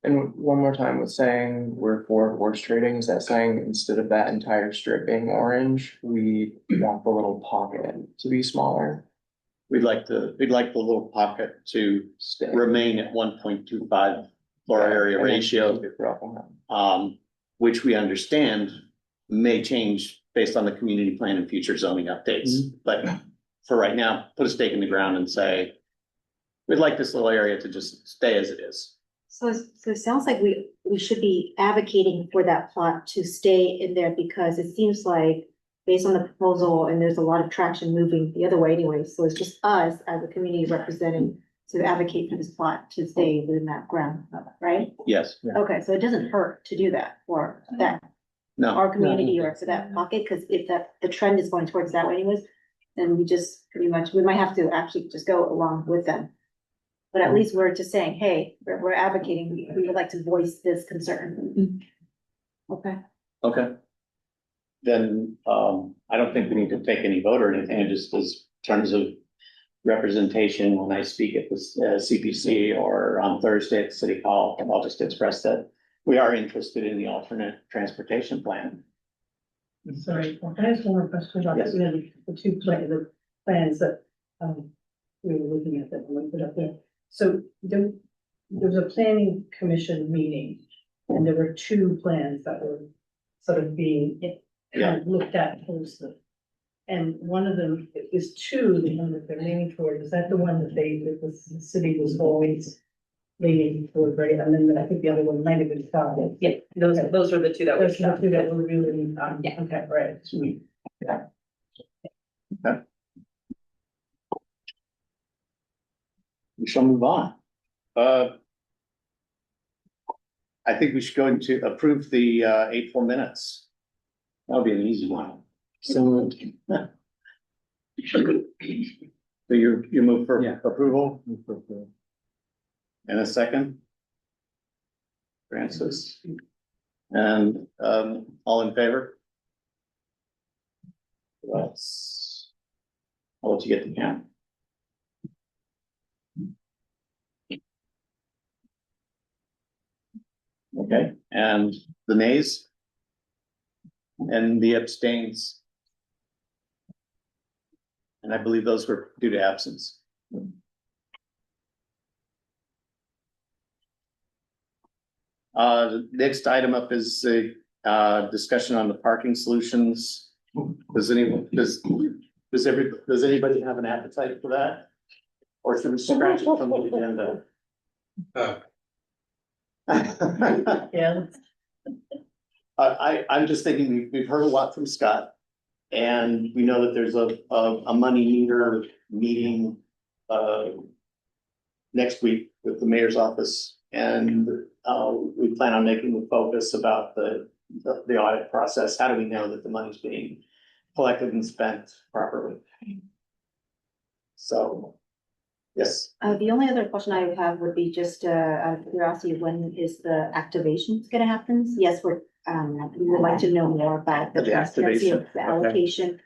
And one more time with saying we're for horse trading, is that saying instead of that entire strip being orange, we want the little pocket to be smaller? We'd like the little pocket to Stay. remain at 1.25 floor area And then ratio, keep it broken. which we understand may change based on the community plan and future zoning updates. But for right now, put a stake in the ground and say, we'd like this little area to just stay as it is. So it sounds like we should be advocating for that plot to stay in there, because it seems like based on the proposal, and there's a lot of traction moving the other way anyway, so it's just us as a community representing to advocate for this plot to stay within that ground, right? Yes. Okay, so it doesn't hurt to do that for that, No. our community or for that pocket, because if the trend is going towards that way anyways, then we just pretty much, we might have to actually just go along with them. But at least we're just saying, hey, we're advocating, we would like to voice this concern. Okay. Okay. Then, I don't think we need to take any vote or anything, it just is terms of representation. When I speak at this CPC or on Thursday at City Hall, I'll just express that we are interested in the alternate transportation plan. Sorry, can I ask one more question about Yes. the plans that, we were looking at that, we put up there. So there was a planning commission meeting, and there were two plans that were sort of being kind of looked at closely. And one of them is the one that they're leaning toward. Is that the one that the city was always leaning toward, right? And then I think the other one might have been found. Yeah, those were the two that we Those are the two that were really, Yeah. okay, right. Sweet. We shall move on. I think we should go into approve the 8 full minutes. That'll be an easy one. So. So you move for approval? And a second? Francis? And all in favor? I'll let you get the count. Okay, and the nays? And the abstains? And I believe those were due to absence. The next item up is a discussion on the parking solutions. Does anybody have an appetite for that? Or should we scratch it from the agenda? Yeah. I'm just thinking, we've heard a lot from Scott. And we know that there's a money meter meeting next week with the mayor's office. And we plan on making the focus about the audit process. How do we know that the money's being collected and spent properly? So, yes. The only other question I would have would be just out of curiosity, when is the activations gonna happen? Yes, we would like to know more about the The transparency of activation, the okay. allocation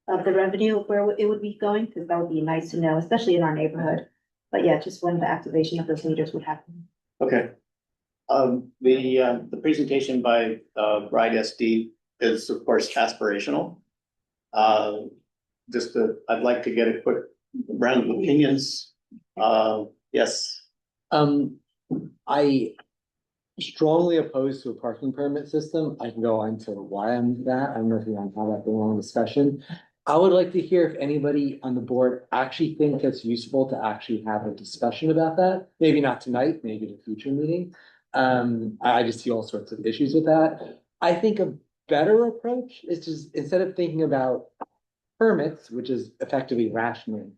of the revenue, where it would be going, because that would be nice to know, especially in our neighborhood. But yeah, just when the activation of those meters would happen. Okay. The presentation by Bride SD is of course aspirational. I'd like to get a quick round of opinions. Yes. I strongly opposed to a parking permit system. I can go on to why I'm that. I don't know if you want to have that long discussion. I would like to hear if anybody on the board actually thinks it's useful to actually have a discussion about that. Maybe not tonight, maybe at a future meeting. I just see all sorts of issues with that. I think a better approach is just, instead of thinking about permits, which is effectively rationing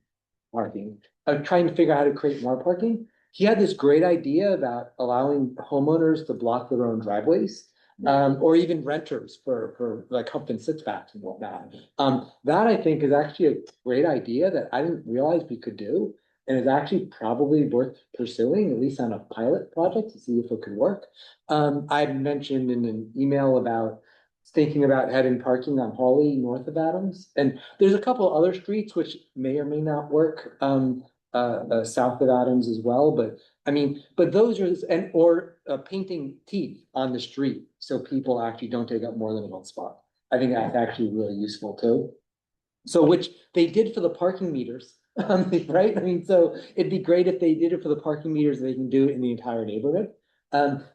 parking, of trying to figure out how to create more parking. He had this great idea about allowing homeowners to block their own driveways, or even renters for like hump and sits backs and whatnot. That I think is actually a great idea that I didn't realize we could do, and is actually probably worth pursuing, at least on a pilot project, to see if it could work. I mentioned in an email about thinking about having parking on Hawley north of Adams, and there's a couple other streets which may or may not work. South of Adams as well, but I mean, but those are, or painting teeth on the street so people actually don't take up more than one spot. I think that's actually really useful too. So, which they did for the parking meters, right? I mean, so it'd be great if they did it for the parking meters, they can do it in the entire neighborhood.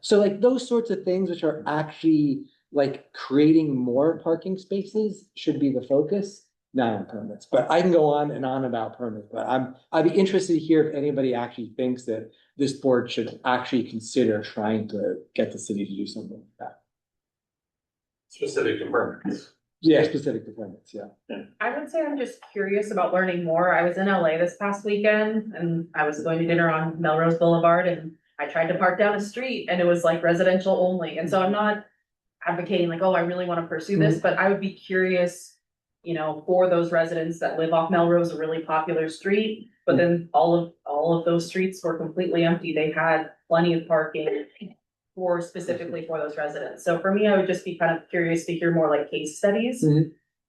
So like those sorts of things which are actually like creating more parking spaces should be the focus. Not on permits, but I can go on and on about permits, but I'd be interested to hear if anybody actually thinks that this board should actually consider trying to get the city to do something like that. Specific to permits. Yeah, specific to permits, yeah. I would say I'm just curious about learning more. I was in LA this past weekend and I was going to dinner on Melrose Boulevard and I tried to park down a street and it was like residential only. And so I'm not advocating like, oh, I really want to pursue this, but I would be curious, you know, for those residents that live off Melrose, a really popular street, but then all of those streets were completely empty. They had plenty of parking specifically for those residents. So for me, I would just be kind of curious to hear more like case studies.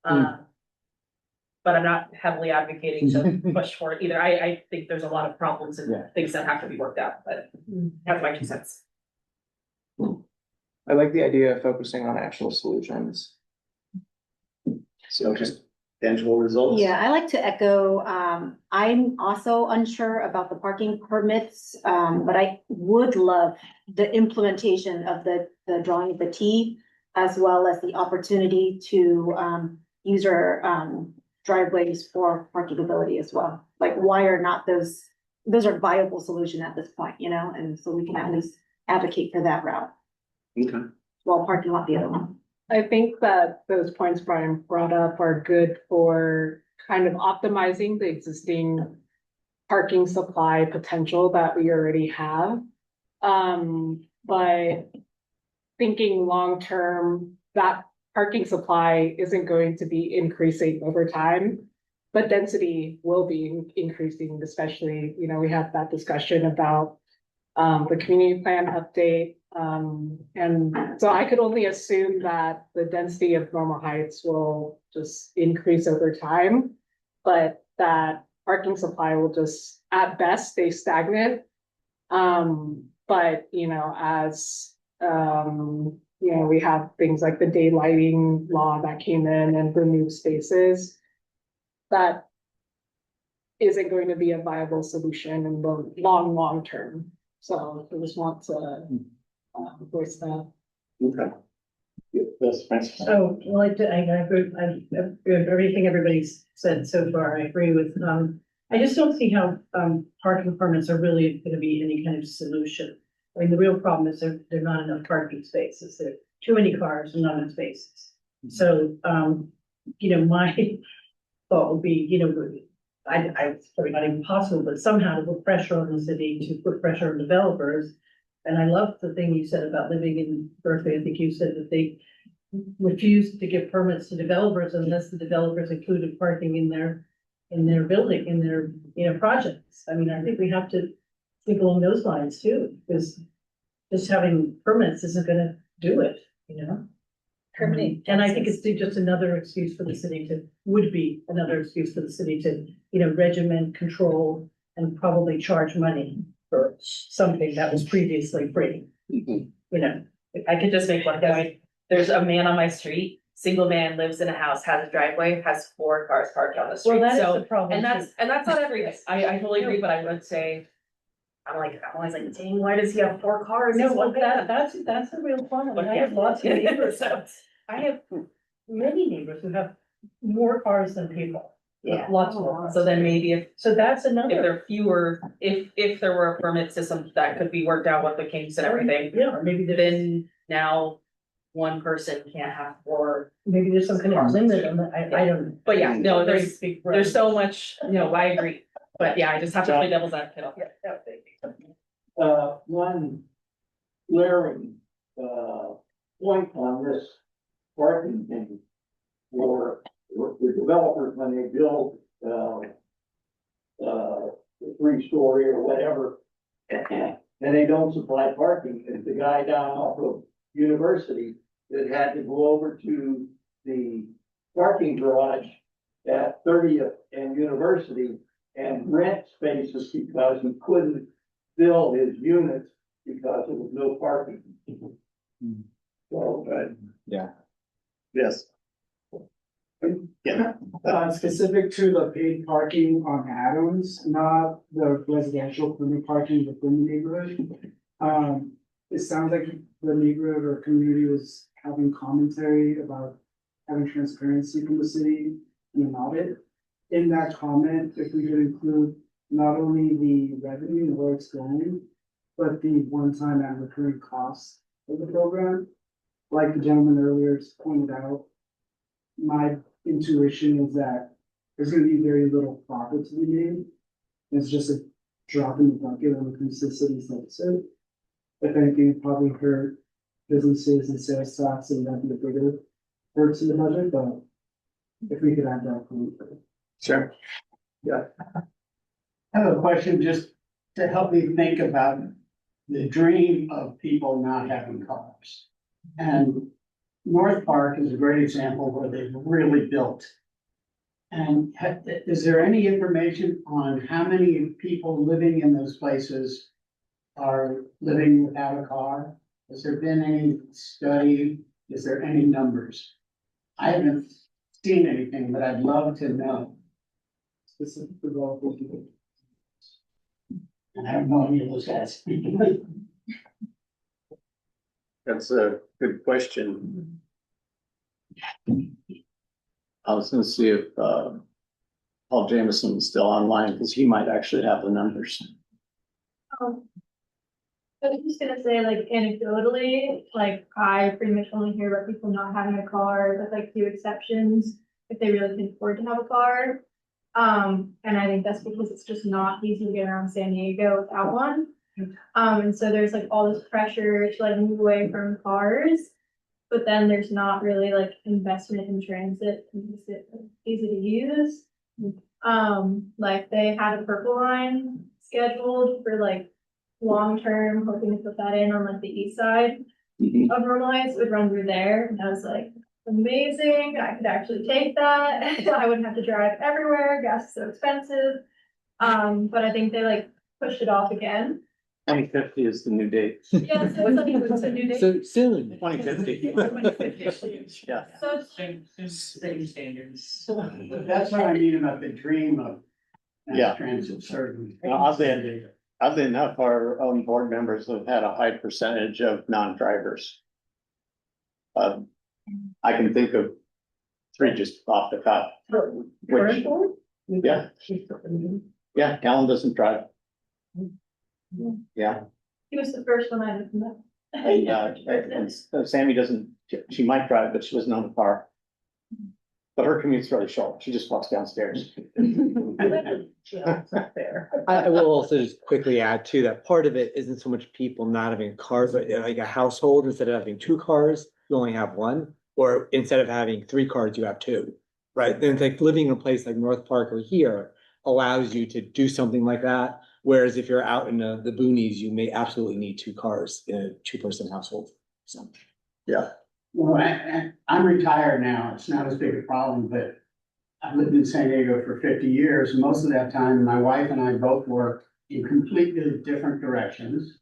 But I'm not heavily advocating to push for it either. I think there's a lot of problems and things that have to be worked out, but that's my 2 cents. I like the idea of focusing on actual solutions. So just tangible results. Yeah, I like to echo, I'm also unsure about the parking permits, but I would love the implementation of the drawing of the T, as well as the opportunity to use our driveways for parkability as well. Like, why are not those are viable solution at this point, you know, and so we can at least advocate for that route. Okay. While parking lot the other one. I think that those points Brian brought up are good for kind of optimizing the existing parking supply potential that we already have. But thinking long-term, that parking supply isn't going to be increasing over time, but density will be increasing, especially, you know, we have that discussion about the community plan update. And so I could only assume that the density of Normal Heights will just increase over time, but that parking supply will just, at best, stay stagnant. But, you know, as, you know, we have things like the daylighting law that came in and the new spaces, that isn't going to be a viable solution in the long term. So I just want to voice that. Okay. Yes, Francis. So, well, I everything everybody's said so far, I agree with, I just don't see how, parking permits are really gonna be any kind of solution. I mean, the real problem is there are not enough parking spaces, there are too many cars and not enough spaces. So, you know, my thought would be, you know, it's probably not even possible, but somehow to put pressure on the city, to put pressure on developers. And I love the thing you said about living in Berkeley. I think you said that they refused to give permits to developers unless the developers included parking in their building, in their, you know, projects. I mean, I think we have to think along those lines too, because just having permits isn't gonna do it, you know? Permitting. And I think it's just another excuse for the city would be another excuse for the city to, you know, regiment, control, and probably charge money for something that was previously free. You know, I could just make one point. There's a man on my street, single man, lives in a house, has a driveway, has 4 cars parked on the street. well, that is So, the problem. and that's not every day. I totally agree, but I would say, I'm always like, dang, why does he have 4 cars? No, He's well, one man. that's a real problem. But I have yeah. lots of neighbors. I have many neighbors who have more cars than people. Yeah. Lots more. So then maybe if So that's there another. are fewer, if there were a permit system that could be worked out with the kinks and everything, Yeah, or maybe then now one person can't have 4. maybe there's some kind of limit on that. I don't. But yeah, no, Very there's big there's so much, you know, I agree. But yeah, I just have to play devil's advocate. Yeah, yeah, thank you. One glaring, point on this parking thing for the developers when they build, the 3-story or whatever, and they don't supply parking, and the guy down off of University that had to go over to the parking garage at 30th and University and rent spaces because he couldn't fill his units because there was no parking. So, Yeah. Yes. Yeah. Specific to the paid parking on Adams, not the residential permit parking within the neighborhood. It sounds like the neighborhood or community was having commentary about having transparency from the city in an audit. In that comment, if we could include not only the revenue and where it's going, but the one-time and recurring costs of the program. Like the gentleman earlier pointed out, my intuition is that there's gonna be very little profit to be made. It's just a drop in the bucket when it comes to the city's deficit. If anything, it probably hurt businesses and sales tax and that'd be a bigger hurts in the budget, but if we could add that. Sure. yeah. I have a question just to help me think about the dream of people not having cars. And North Park is a great example where they've really built. And is there any information on how many people living in those places are living without a car? Has there been any study? Is there any numbers? I haven't seen anything, but I'd love to know. Specific development. And I don't know any of those guys. That's a good question. I was gonna see if, Paul Jameson is still online, because he might actually have the numbers. I was just gonna say, like anecdotally, like I pretty much only hear about people not having a car, with like few exceptions, if they really can afford to have a car. And I think that's because it's just not easy to get around San Diego without one. And so there's like all this pressure to like move away from cars, but then there's not really like investment in transit to make it easy to use. Like they had a Purple Line scheduled for like long-term, hoping to put that in on like the east side of Normal Heights, would run through there, and I was like, amazing, I could actually take that, I wouldn't have to drive everywhere, gas is so expensive. But I think they like pushed it off again. 2050 is the new date. Yeah, so it's like, it's a new day. So soon. 2050. Yeah. So it's Same standards. That's what I mean about the dream of. Yeah. Transit service. Oddly enough, our own board members have had a high percentage of non-drivers. I can think of 3 just off the cuff. Which, yeah. Yeah, Alan doesn't drive. Yeah, he was the first one I met. and Sammy doesn't, she might drive, but she doesn't own a car. But her commute's really short. She just walks downstairs. I will also just quickly add too, that part of it isn't so much people not having cars, but like a household, instead of having 2 cars, you only have 1. Or instead of having 3 cars, you have 2, right? Then it's like living in a place like North Park or here allows you to do something like that. Whereas if you're out in the boonies, you may absolutely need 2 cars in a 2-person household. So, yeah. Well, I'm retired now. It's not as big a problem, but I've lived in San Diego for 50 years. Most of that time, my wife and I both worked in completely different directions.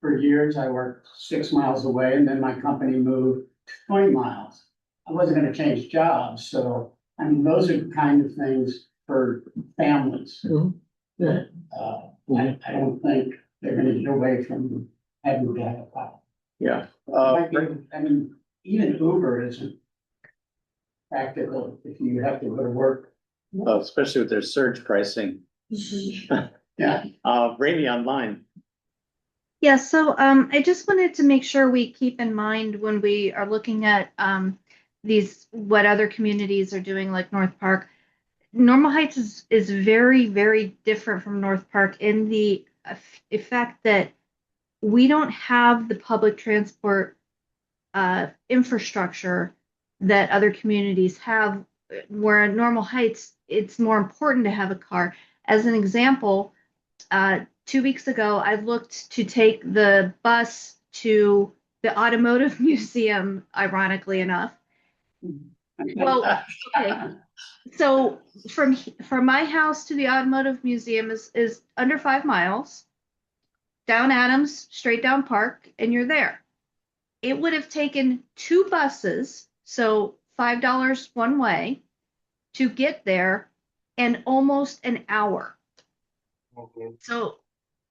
For years, I worked 6 miles away, and then my company moved 20 miles. I wasn't going to change jobs. So, I mean, those are the kind of things for families. That, I don't think they're going to get away from having to have a car. Yeah. I mean, even Uber isn't practical if you have to go to work. Especially with their surge pricing. Yeah. Rainy online. Yeah, so I just wanted to make sure we keep in mind when we are looking at these, what other communities are doing, like North Park. Normal Heights is very, very different from North Park in the effect that we don't have the public transport infrastructure that other communities have, where in Normal Heights, it's more important to have a car. As an example, 2 weeks ago, I looked to take the bus to the automotive museum, ironically enough. Well, okay. So from my house to the automotive museum is under 5 miles, down Adams, straight down Park, and you're there. It would have taken 2 buses, so $5 one way, to get there, and almost an hour. So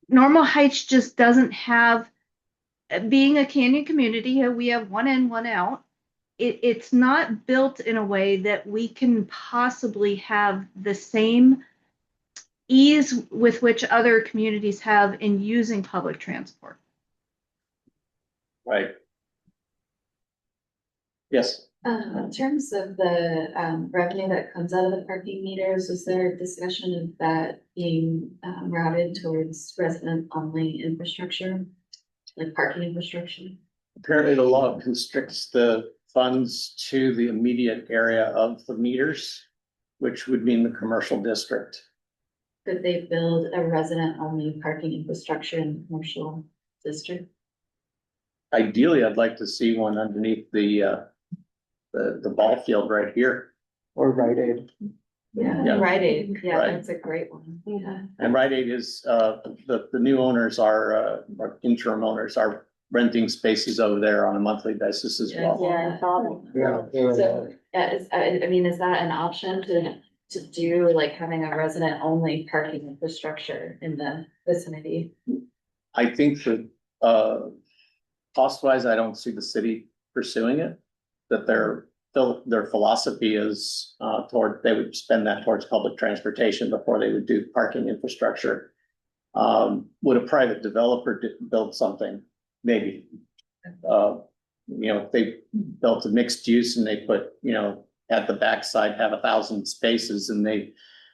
Normal Heights just doesn't have, being a canyon community, we have one in, one out. It's not built in a way that we can possibly have the same ease with which other communities have in using public transport. Right. Yes. In terms of the revenue that comes out of the parking meters, is there a discussion of that being routed towards resident-only infrastructure, like parking infrastructure? Apparently the law constricts the funds to the immediate area of the meters, which would mean the commercial district. Could they build a resident-only parking infrastructure in the commercial district? Ideally, I'd like to see one underneath the ball field right here. Or Rite Aid. Yeah, Rite Aid, yeah, Right. that's a great one, yeah. And Rite Aid is, the new owners are, or interim owners are renting spaces over there on a monthly basis as well. Yeah, I saw that. So, I mean, is that an option to do, like, having a resident-only parking infrastructure in the vicinity? I think that, cost-wise, I don't see the city pursuing it. That their philosophy is, they would spend that towards public transportation before they would do parking infrastructure. Would a private developer build something? Maybe. If they built a mixed use and they put, at the backside have 1,000 spaces and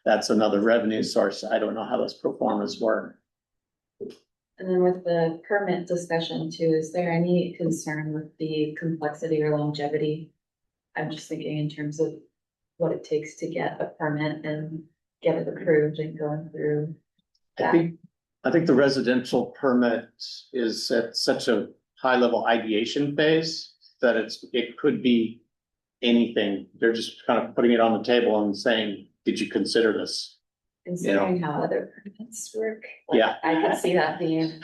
that's another revenue source. I don't know how those pro formas work. And then with the permit discussion too, is there any concern with the complexity or longevity? I'm just thinking in terms of what it takes to get a permit and get it approved and going through that. I think the residential permit is at such a high level ideation phase that it could be anything. They're just kind of putting it on the table and saying, did you consider this? Considering how other permits work. like, Yeah. I could see that being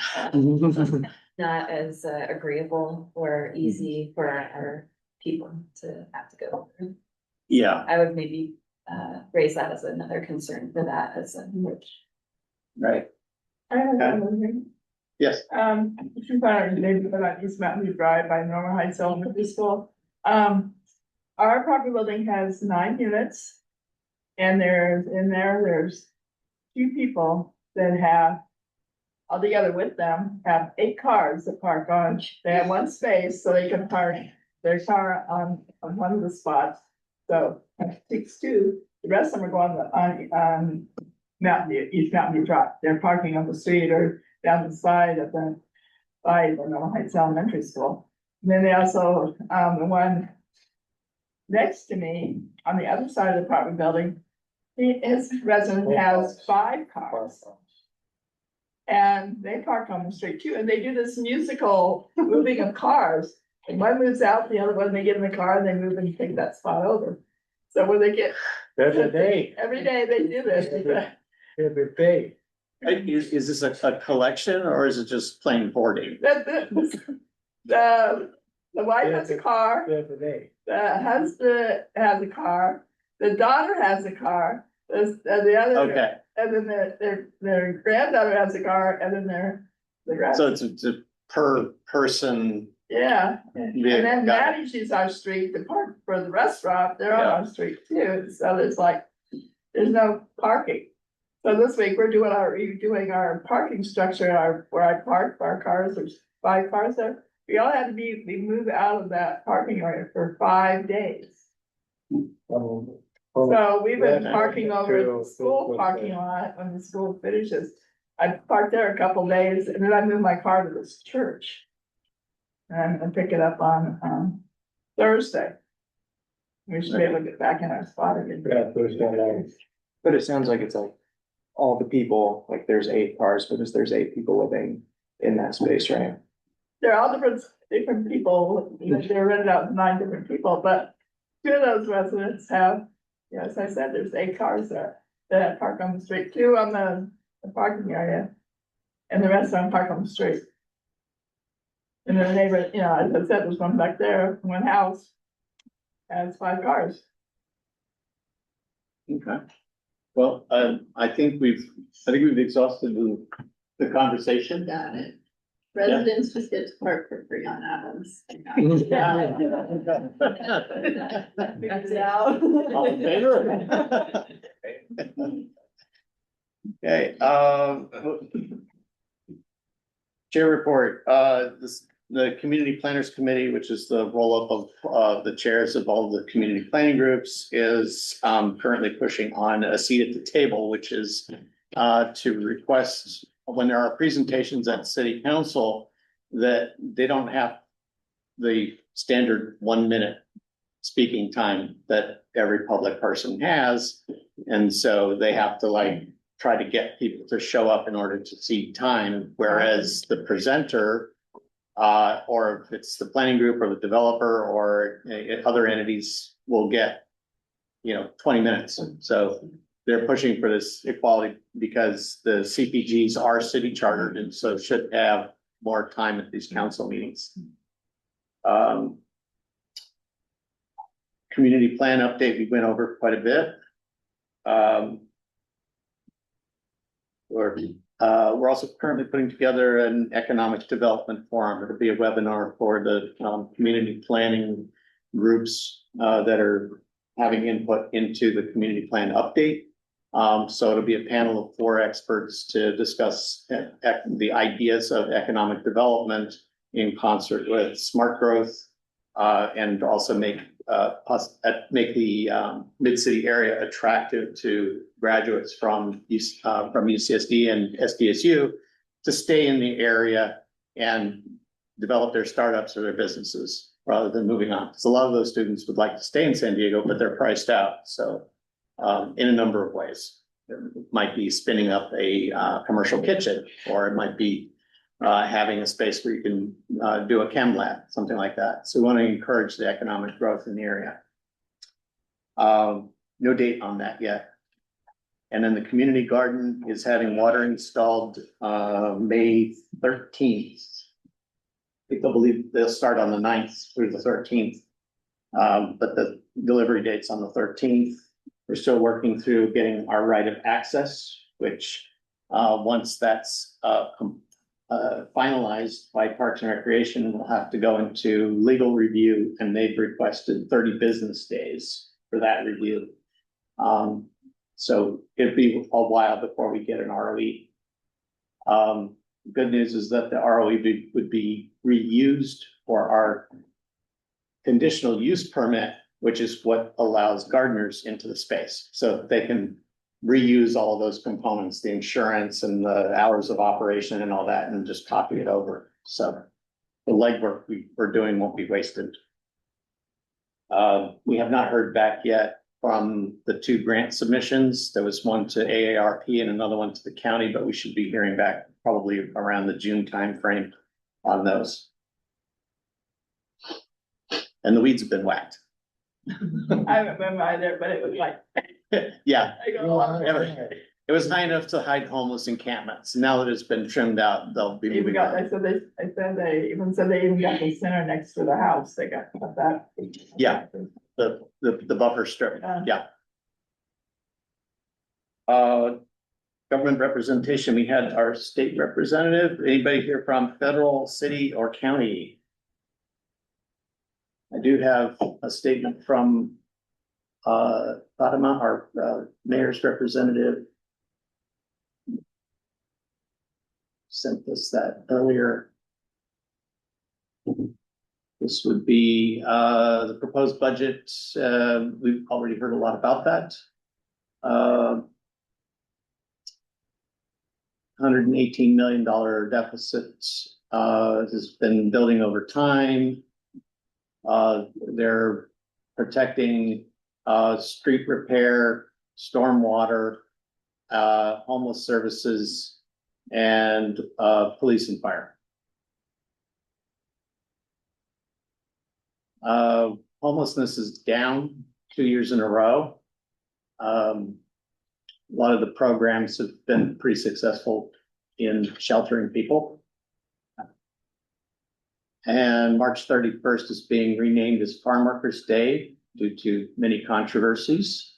not as agreeable or easy for our people to have to go through. Yeah, I would maybe raise that as another concern for that as a. right. I have one thing. Yes. If you find out related about East Mountain View Drive by Normal Heights Elementary School. Our apartment building has 9 units. And there's 2 people that have, altogether with them, have 8 cars that park on, they have 1 space, so they can park their car on one of the spots. So that takes 2, the rest of them are going on Mountain View, East Mountain View Drive. They're parking on the street or down the side of the Normal Heights Elementary School. And then they also, the one next to me, on the other side of the apartment building, his resident has 5 cars. And they park on the street too, and they do this musical moving of cars. And one moves out, the other one, they get in the car and they move and take that spot over. So when they get. Every day. Every day they do this. Every day. Is this a collection or is it just plain boarding? The wife has a car. Every day. The husband has a car, the daughter has a car, the other. Okay. And then their granddaughter has a car, and then the rest. So it's a per person. Yeah, and then Maddie, she's our street, the park for the restaurant, they're on our street too, so there's no parking. So this week, we're doing our parking structure, where I park our cars, there's 5 cars there. We all had to be moved out of that parking area for 5 days. So we've been parking over at the school parking lot when the school finishes. I parked there a couple days and then I moved my car to this church. And I'm gonna pick it up on Thursday. We should be able to get back in our spot again. Yeah, Thursday night. But it sounds like it's like all the people, like there's 8 cars because there's 8 people living in that space, right? They're all different people. They're rented out to 9 different people, but 2 of those residents have, as I said, there's 8 cars there that park on the street, 2 on the parking area. And the rest of them park on the street. And then the neighbor, as I said, there's one back there, one house. Has 5 cars. Okay. Well, I think we've exhausted the conversation. Got it. Residents just get to park for free on Adams. All in favor? Okay, chair report, the Community Planners Committee, which is the roll-up of the chairs of all the community planning groups, is currently pushing on a seat at the table, which is to request, when there are presentations at city council, that they don't have the standard 1-minute speaking time that every public person has. And so they have to try to get people to show up in order to see time, whereas the presenter, or if it's the planning group or the developer or other entities, will get 20 minutes. So they're pushing for this equality because the CPGs are city chartered and so should have more time at these council meetings. Community plan update, we went over quite a bit. We're also currently putting together an economic development forum. It'll be a webinar for the community planning groups that are having input into the community plan update. So it'll be a panel of 4 experts to discuss the ideas of economic development in concert with smart growth, and also make the mid-city area attractive to graduates from UCSD and SDSU to stay in the area and develop their startups or their businesses rather than moving on. Because a lot of those students would like to stay in San Diego, but they're priced out. So in a number of ways. It might be spinning up a commercial kitchen, or it might be having a space where you can do a chem lab, something like that. So we want to encourage the economic growth in the area. No date on that yet. And then the community garden is having water installed May 13th. People believe they'll start on the 9th through the 13th. But the delivery date's on the 13th. We're still working through getting our right of access, which once that's finalized by Parks and Recreation, we'll have to go into legal review, and they've requested 30 business days for that review. So it'd be a while before we get an ROE. Good news is that the ROE would be reused for our conditional use permit, which is what allows gardeners into the space. So they can reuse all of those components, the insurance and the hours of operation and all that, and just copy it over. So the legwork we're doing won't be wasted. We have not heard back yet from the 2 grant submissions. There was one to AARP and another one to the county, but we should be hearing back probably around the June timeframe on those. And the weeds have been whacked. I haven't been by there, but it was like. Yeah. I go along. It was high enough to hide homeless encampments. Now that it's been trimmed out, they'll be Even moving got, on. I said they even said they even got the center next to the house, they got that. Yeah, the buffer strip, yeah. Government representation, we had our state representative. Anybody here from federal, city, or county? I do have a statement from Fatima, our mayor's representative. Sent us that earlier. This would be the proposed budget. We've already heard a lot about that. $118 million deficit has been building over time. They're protecting street repair, stormwater, homeless services, and police and fire. Homelessness is down 2 years in a row. A lot of the programs have been pretty successful in sheltering people. And March 31st is being renamed as Farm Workers Day due to many controversies.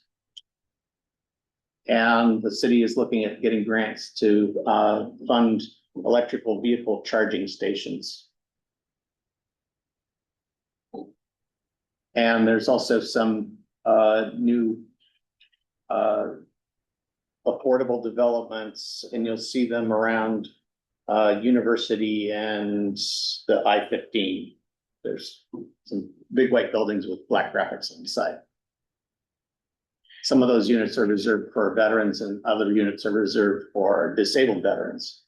And the city is looking at getting grants to fund electrical vehicle charging stations. And there's also some new affordable developments, and you'll see them around University and the I-15. There's some big white buildings with black graphics on the side. Some of those units are reserved for veterans, and other units are reserved for disabled veterans.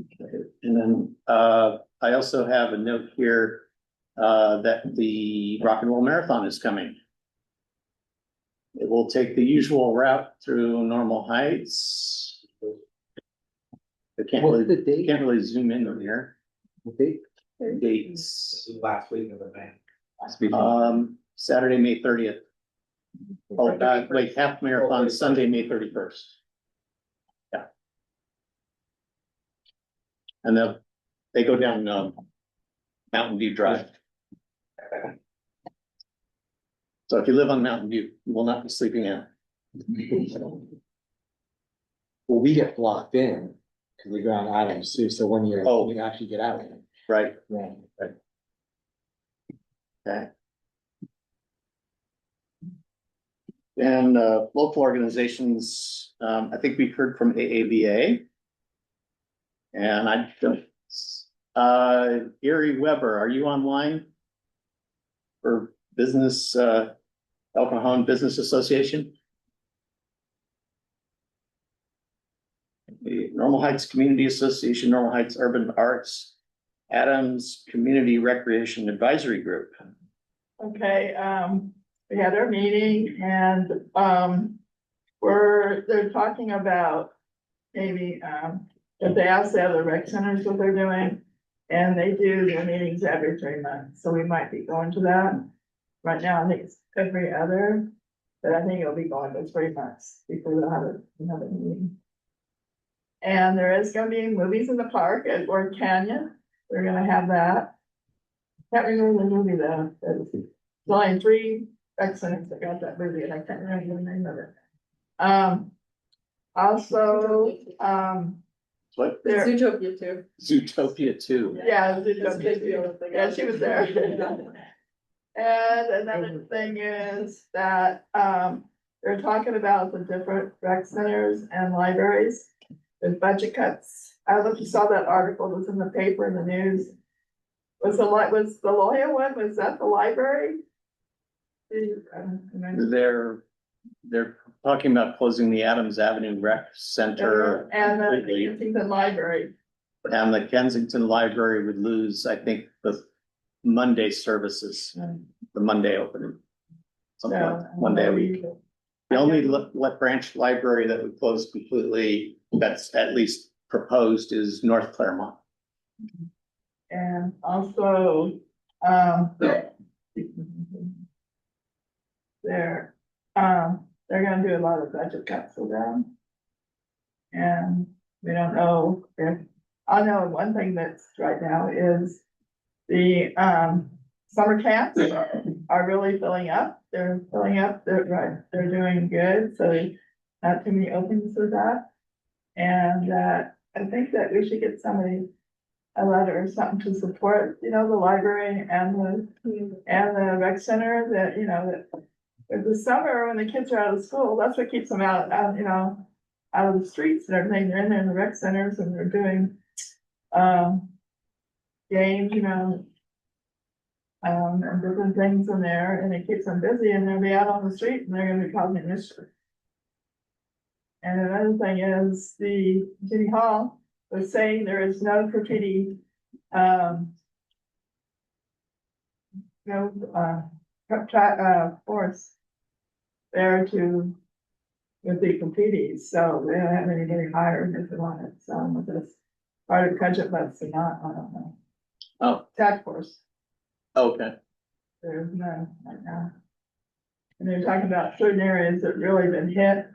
Okay. And then I also have a note here that the Rock and Roll Marathon is coming. It will take the usual route through Normal Heights. I can't really zoom in on here. Dates. Last week of the bank. Saturday, May 30th. Oh, wait, half marathon, Sunday, May 31st. Yeah. And they go down Mountain View Drive. So if you live on Mountain View, you will not be sleeping in. Well, we get blocked in because we go on Adams too. So when you actually get out. Right. Yeah. Right. Okay. And local organizations, I think we've heard from AABA. And I don't, Erie Weber, are you online for business, El Cajon Business Association? The Normal Heights Community Association, Normal Heights Urban Arts, Adams Community Recreation Advisory Group. Okay, we had our meeting and, they're talking about maybe, if they ask the other rec centers what they're doing. And they do their meetings every 3 months, so we might be going to that. Right now, I think it's every other, but I think it'll be going to 3 months before they'll have another meeting. And there is gonna be movies in the park at Lord Canyon. We're gonna have that. Can't remember the movie though. There's only 3 rec centers that got that movie, and I can't remember the name of it. Also, What? there, Zootopia too. Zootopia 2. yeah, Zootopia. Yeah, she was there. And another thing is that, they're talking about the different rec centers and libraries with budget cuts. I don't know if you saw that article, it was in the paper, in the news. Was the lawyer one, was that the library? They're talking about closing the Adams Avenue Rec Center. And the completely. Kensington Library. And the Kensington Library would lose, I think, the Monday services, the Monday opening. Something like that, one day a week. The only branch library that would close completely, that's at least proposed, is North Claremont. And also, they're gonna do a lot of budget cuts for them. And we don't know if, I know one thing that's right now is the, summer camps are really filling up. They're filling up, they're doing good, so not too many openings for that. And, I think that we should get somebody a letter or something to support, the library and the rec center that, that with the summer, when the kids are out of school, that's what keeps them out of the streets and everything. They're in there in the rec centers and they're doing, games, and different things in there, and it keeps them busy, and they'll be out on the street and they're gonna be causing mischief. And another thing is the city hall was saying there is no graffiti, force there with the graffiti, so they don't have anybody hired if they want it, so with this part of budget, but it's not, I don't know. Oh, Task force, okay. there's none right now. And they're talking about certain areas that really been hit.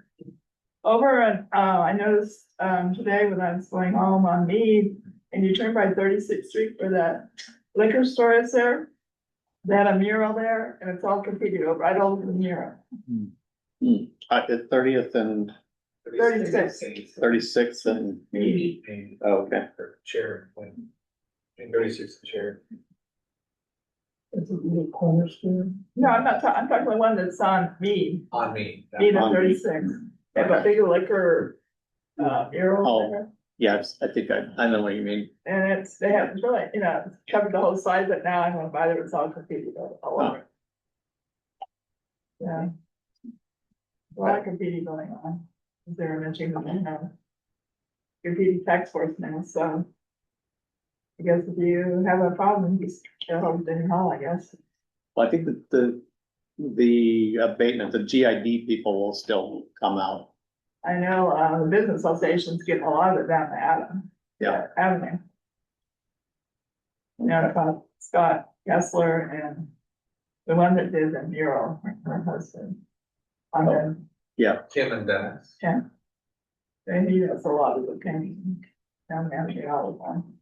Over at, I noticed, today when I was going home on Mead, and you turn by 36th Street where that liquor store is there. They had a mural there, and it's all graffiti over, right over the mural. At 30th and 36th and. Maybe. Okay. Chair, 36th chair. It's a little corner store. No, I'm not talking, I'm talking the one that's on Mead. On me. Mead at 36. They have a big liquor, mural there. Yes, I think I know what you mean. And they have really, it's covered the whole side, but now I'm gonna buy there, it's all graffiti all over it. Yeah. A lot of graffiti going on. They were mentioning the graffiti tax force now, so. I guess if you have a problem, you can hold it in hall, I guess. Well, I think that the abatement, the GID people will still come out. I know, the business association's getting a lot of it down the Avenue. Scott Kessler and the one that did the mural, her husband. Yeah. Kim and Dennis. Yeah. And he does a lot of the painting down there all the time.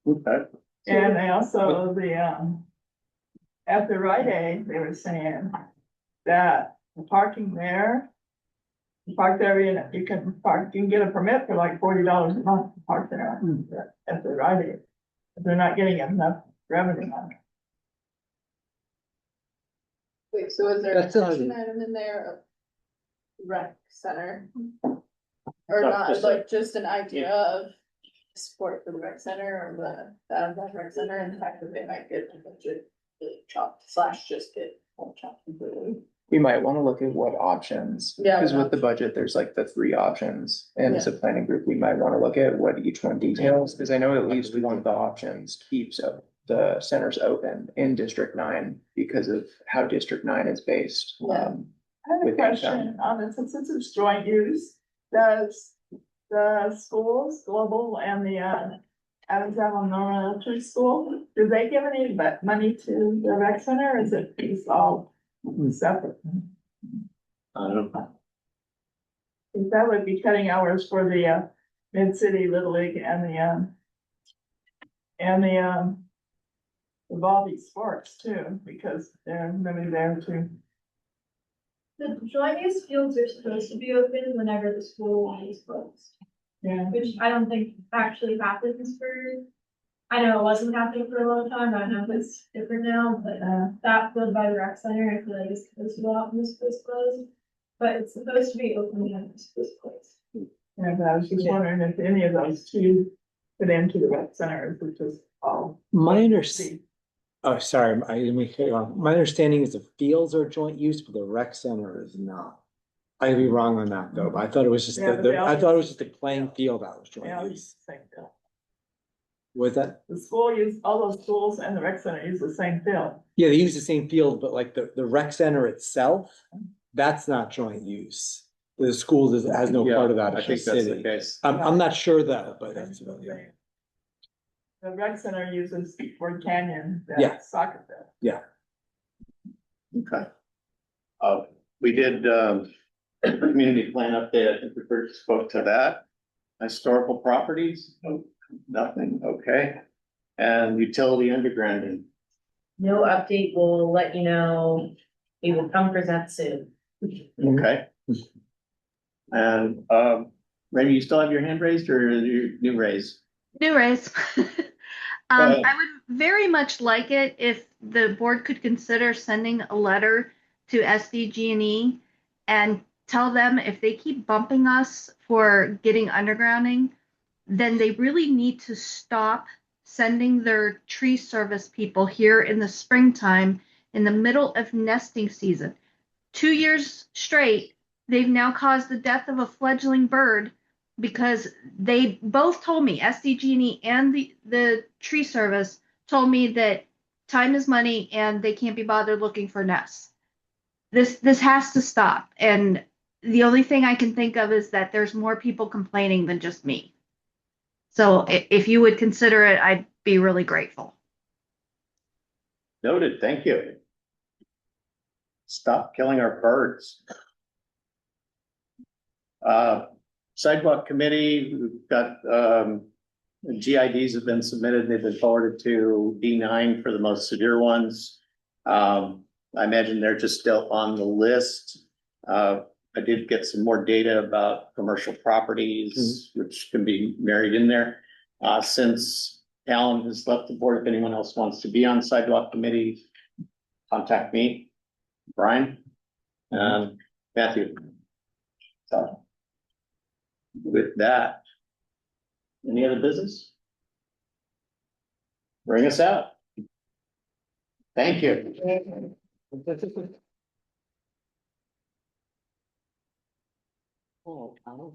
Okay. And they also, at the Rite Aid, they were saying that the parking there, the park area, you can get a permit for like $40 a month to park there at the Rite Aid. But they're not getting enough revenue on it. Wait, so is there That's an not- action item in there of rec center? Or No, not, just like just an idea of support for the rec center or the rec center and the fact that they might get the budget really chopped / just get chopped completely. We might want to look at what options. Yeah, Because what with the budget, there's like the 3 options. And as a Yeah. planning group, we might want to look at what each one details, because I know at least one of the options the centers open in District 9 because of how District 9 is based. I have a within question on this, since it's joint use, does the schools, Global and the Alexander Normal Elementary School, do they give any money to the rec center, or is it just all separate? I don't know. Because that would be cutting hours for the Mid-City Little League and the Vivaldi Sports too, because they're maybe there too. The joint use fields are supposed to be open whenever the school is closed. Yeah. Which I don't think actually happens I know it wasn't happening for a long time, I don't know if it's different now, but that field by the rec center, I feel like it's supposed to go out when the school's closed. But it's supposed to be open when the school's closed. Yeah, but I was just wondering if any of those two fit into the rec center, is it just all? Oh, sorry, I didn't make it wrong. My understanding is the fields are joint use, but the rec center is not. I could be wrong on that though, but I thought it was just Yeah, but they I all- thought it was just the playing field that was joint Yeah, use. same field. Was that? The school all those schools and the rec center use the same field. Yeah, they use the same field, but like the rec center itself, that's not joint use. The school has no part of that. I It's think just that's the city. case. I'm not sure though, but that's about it. The rec center uses Ford Canyon, Yeah. that soccer field. Yeah. Okay. We did, community plan update, I think we first spoke to that. Historical properties, nothing, okay. And utility undergrounding, No update, we'll let you know, we will come present soon. okay. And, Randy, you still have your hand raised or your new raise? New raise. ahead. I would very much like it if the board could consider sending a letter to SDG&E and tell them if they keep bumping us for getting undergrounding, then they really need to stop sending their tree service people here in the springtime in the middle of nesting season. 2 years straight, they've now caused the death of a fledgling bird because they both told me, SDG&E and the tree service told me that time is money and they can't be bothered looking for nests. This has to stop. And the only thing I can think of is that there's more people complaining than just me. So if you would consider it, I'd be really grateful. Noted, thank you. Stop killing our birds. Sidewalk committee, we've got, GIDs have been submitted, they've been forwarded to D9 for the most severe ones. I imagine they're just still on the list. I did get some more data about commercial properties, which can be married in there. Since Alan has left the board, if anyone else wants to be on sidewalk committee, contact me, Brian, Matthew. So with that, any other business? Bring us out. Thank you. Oh,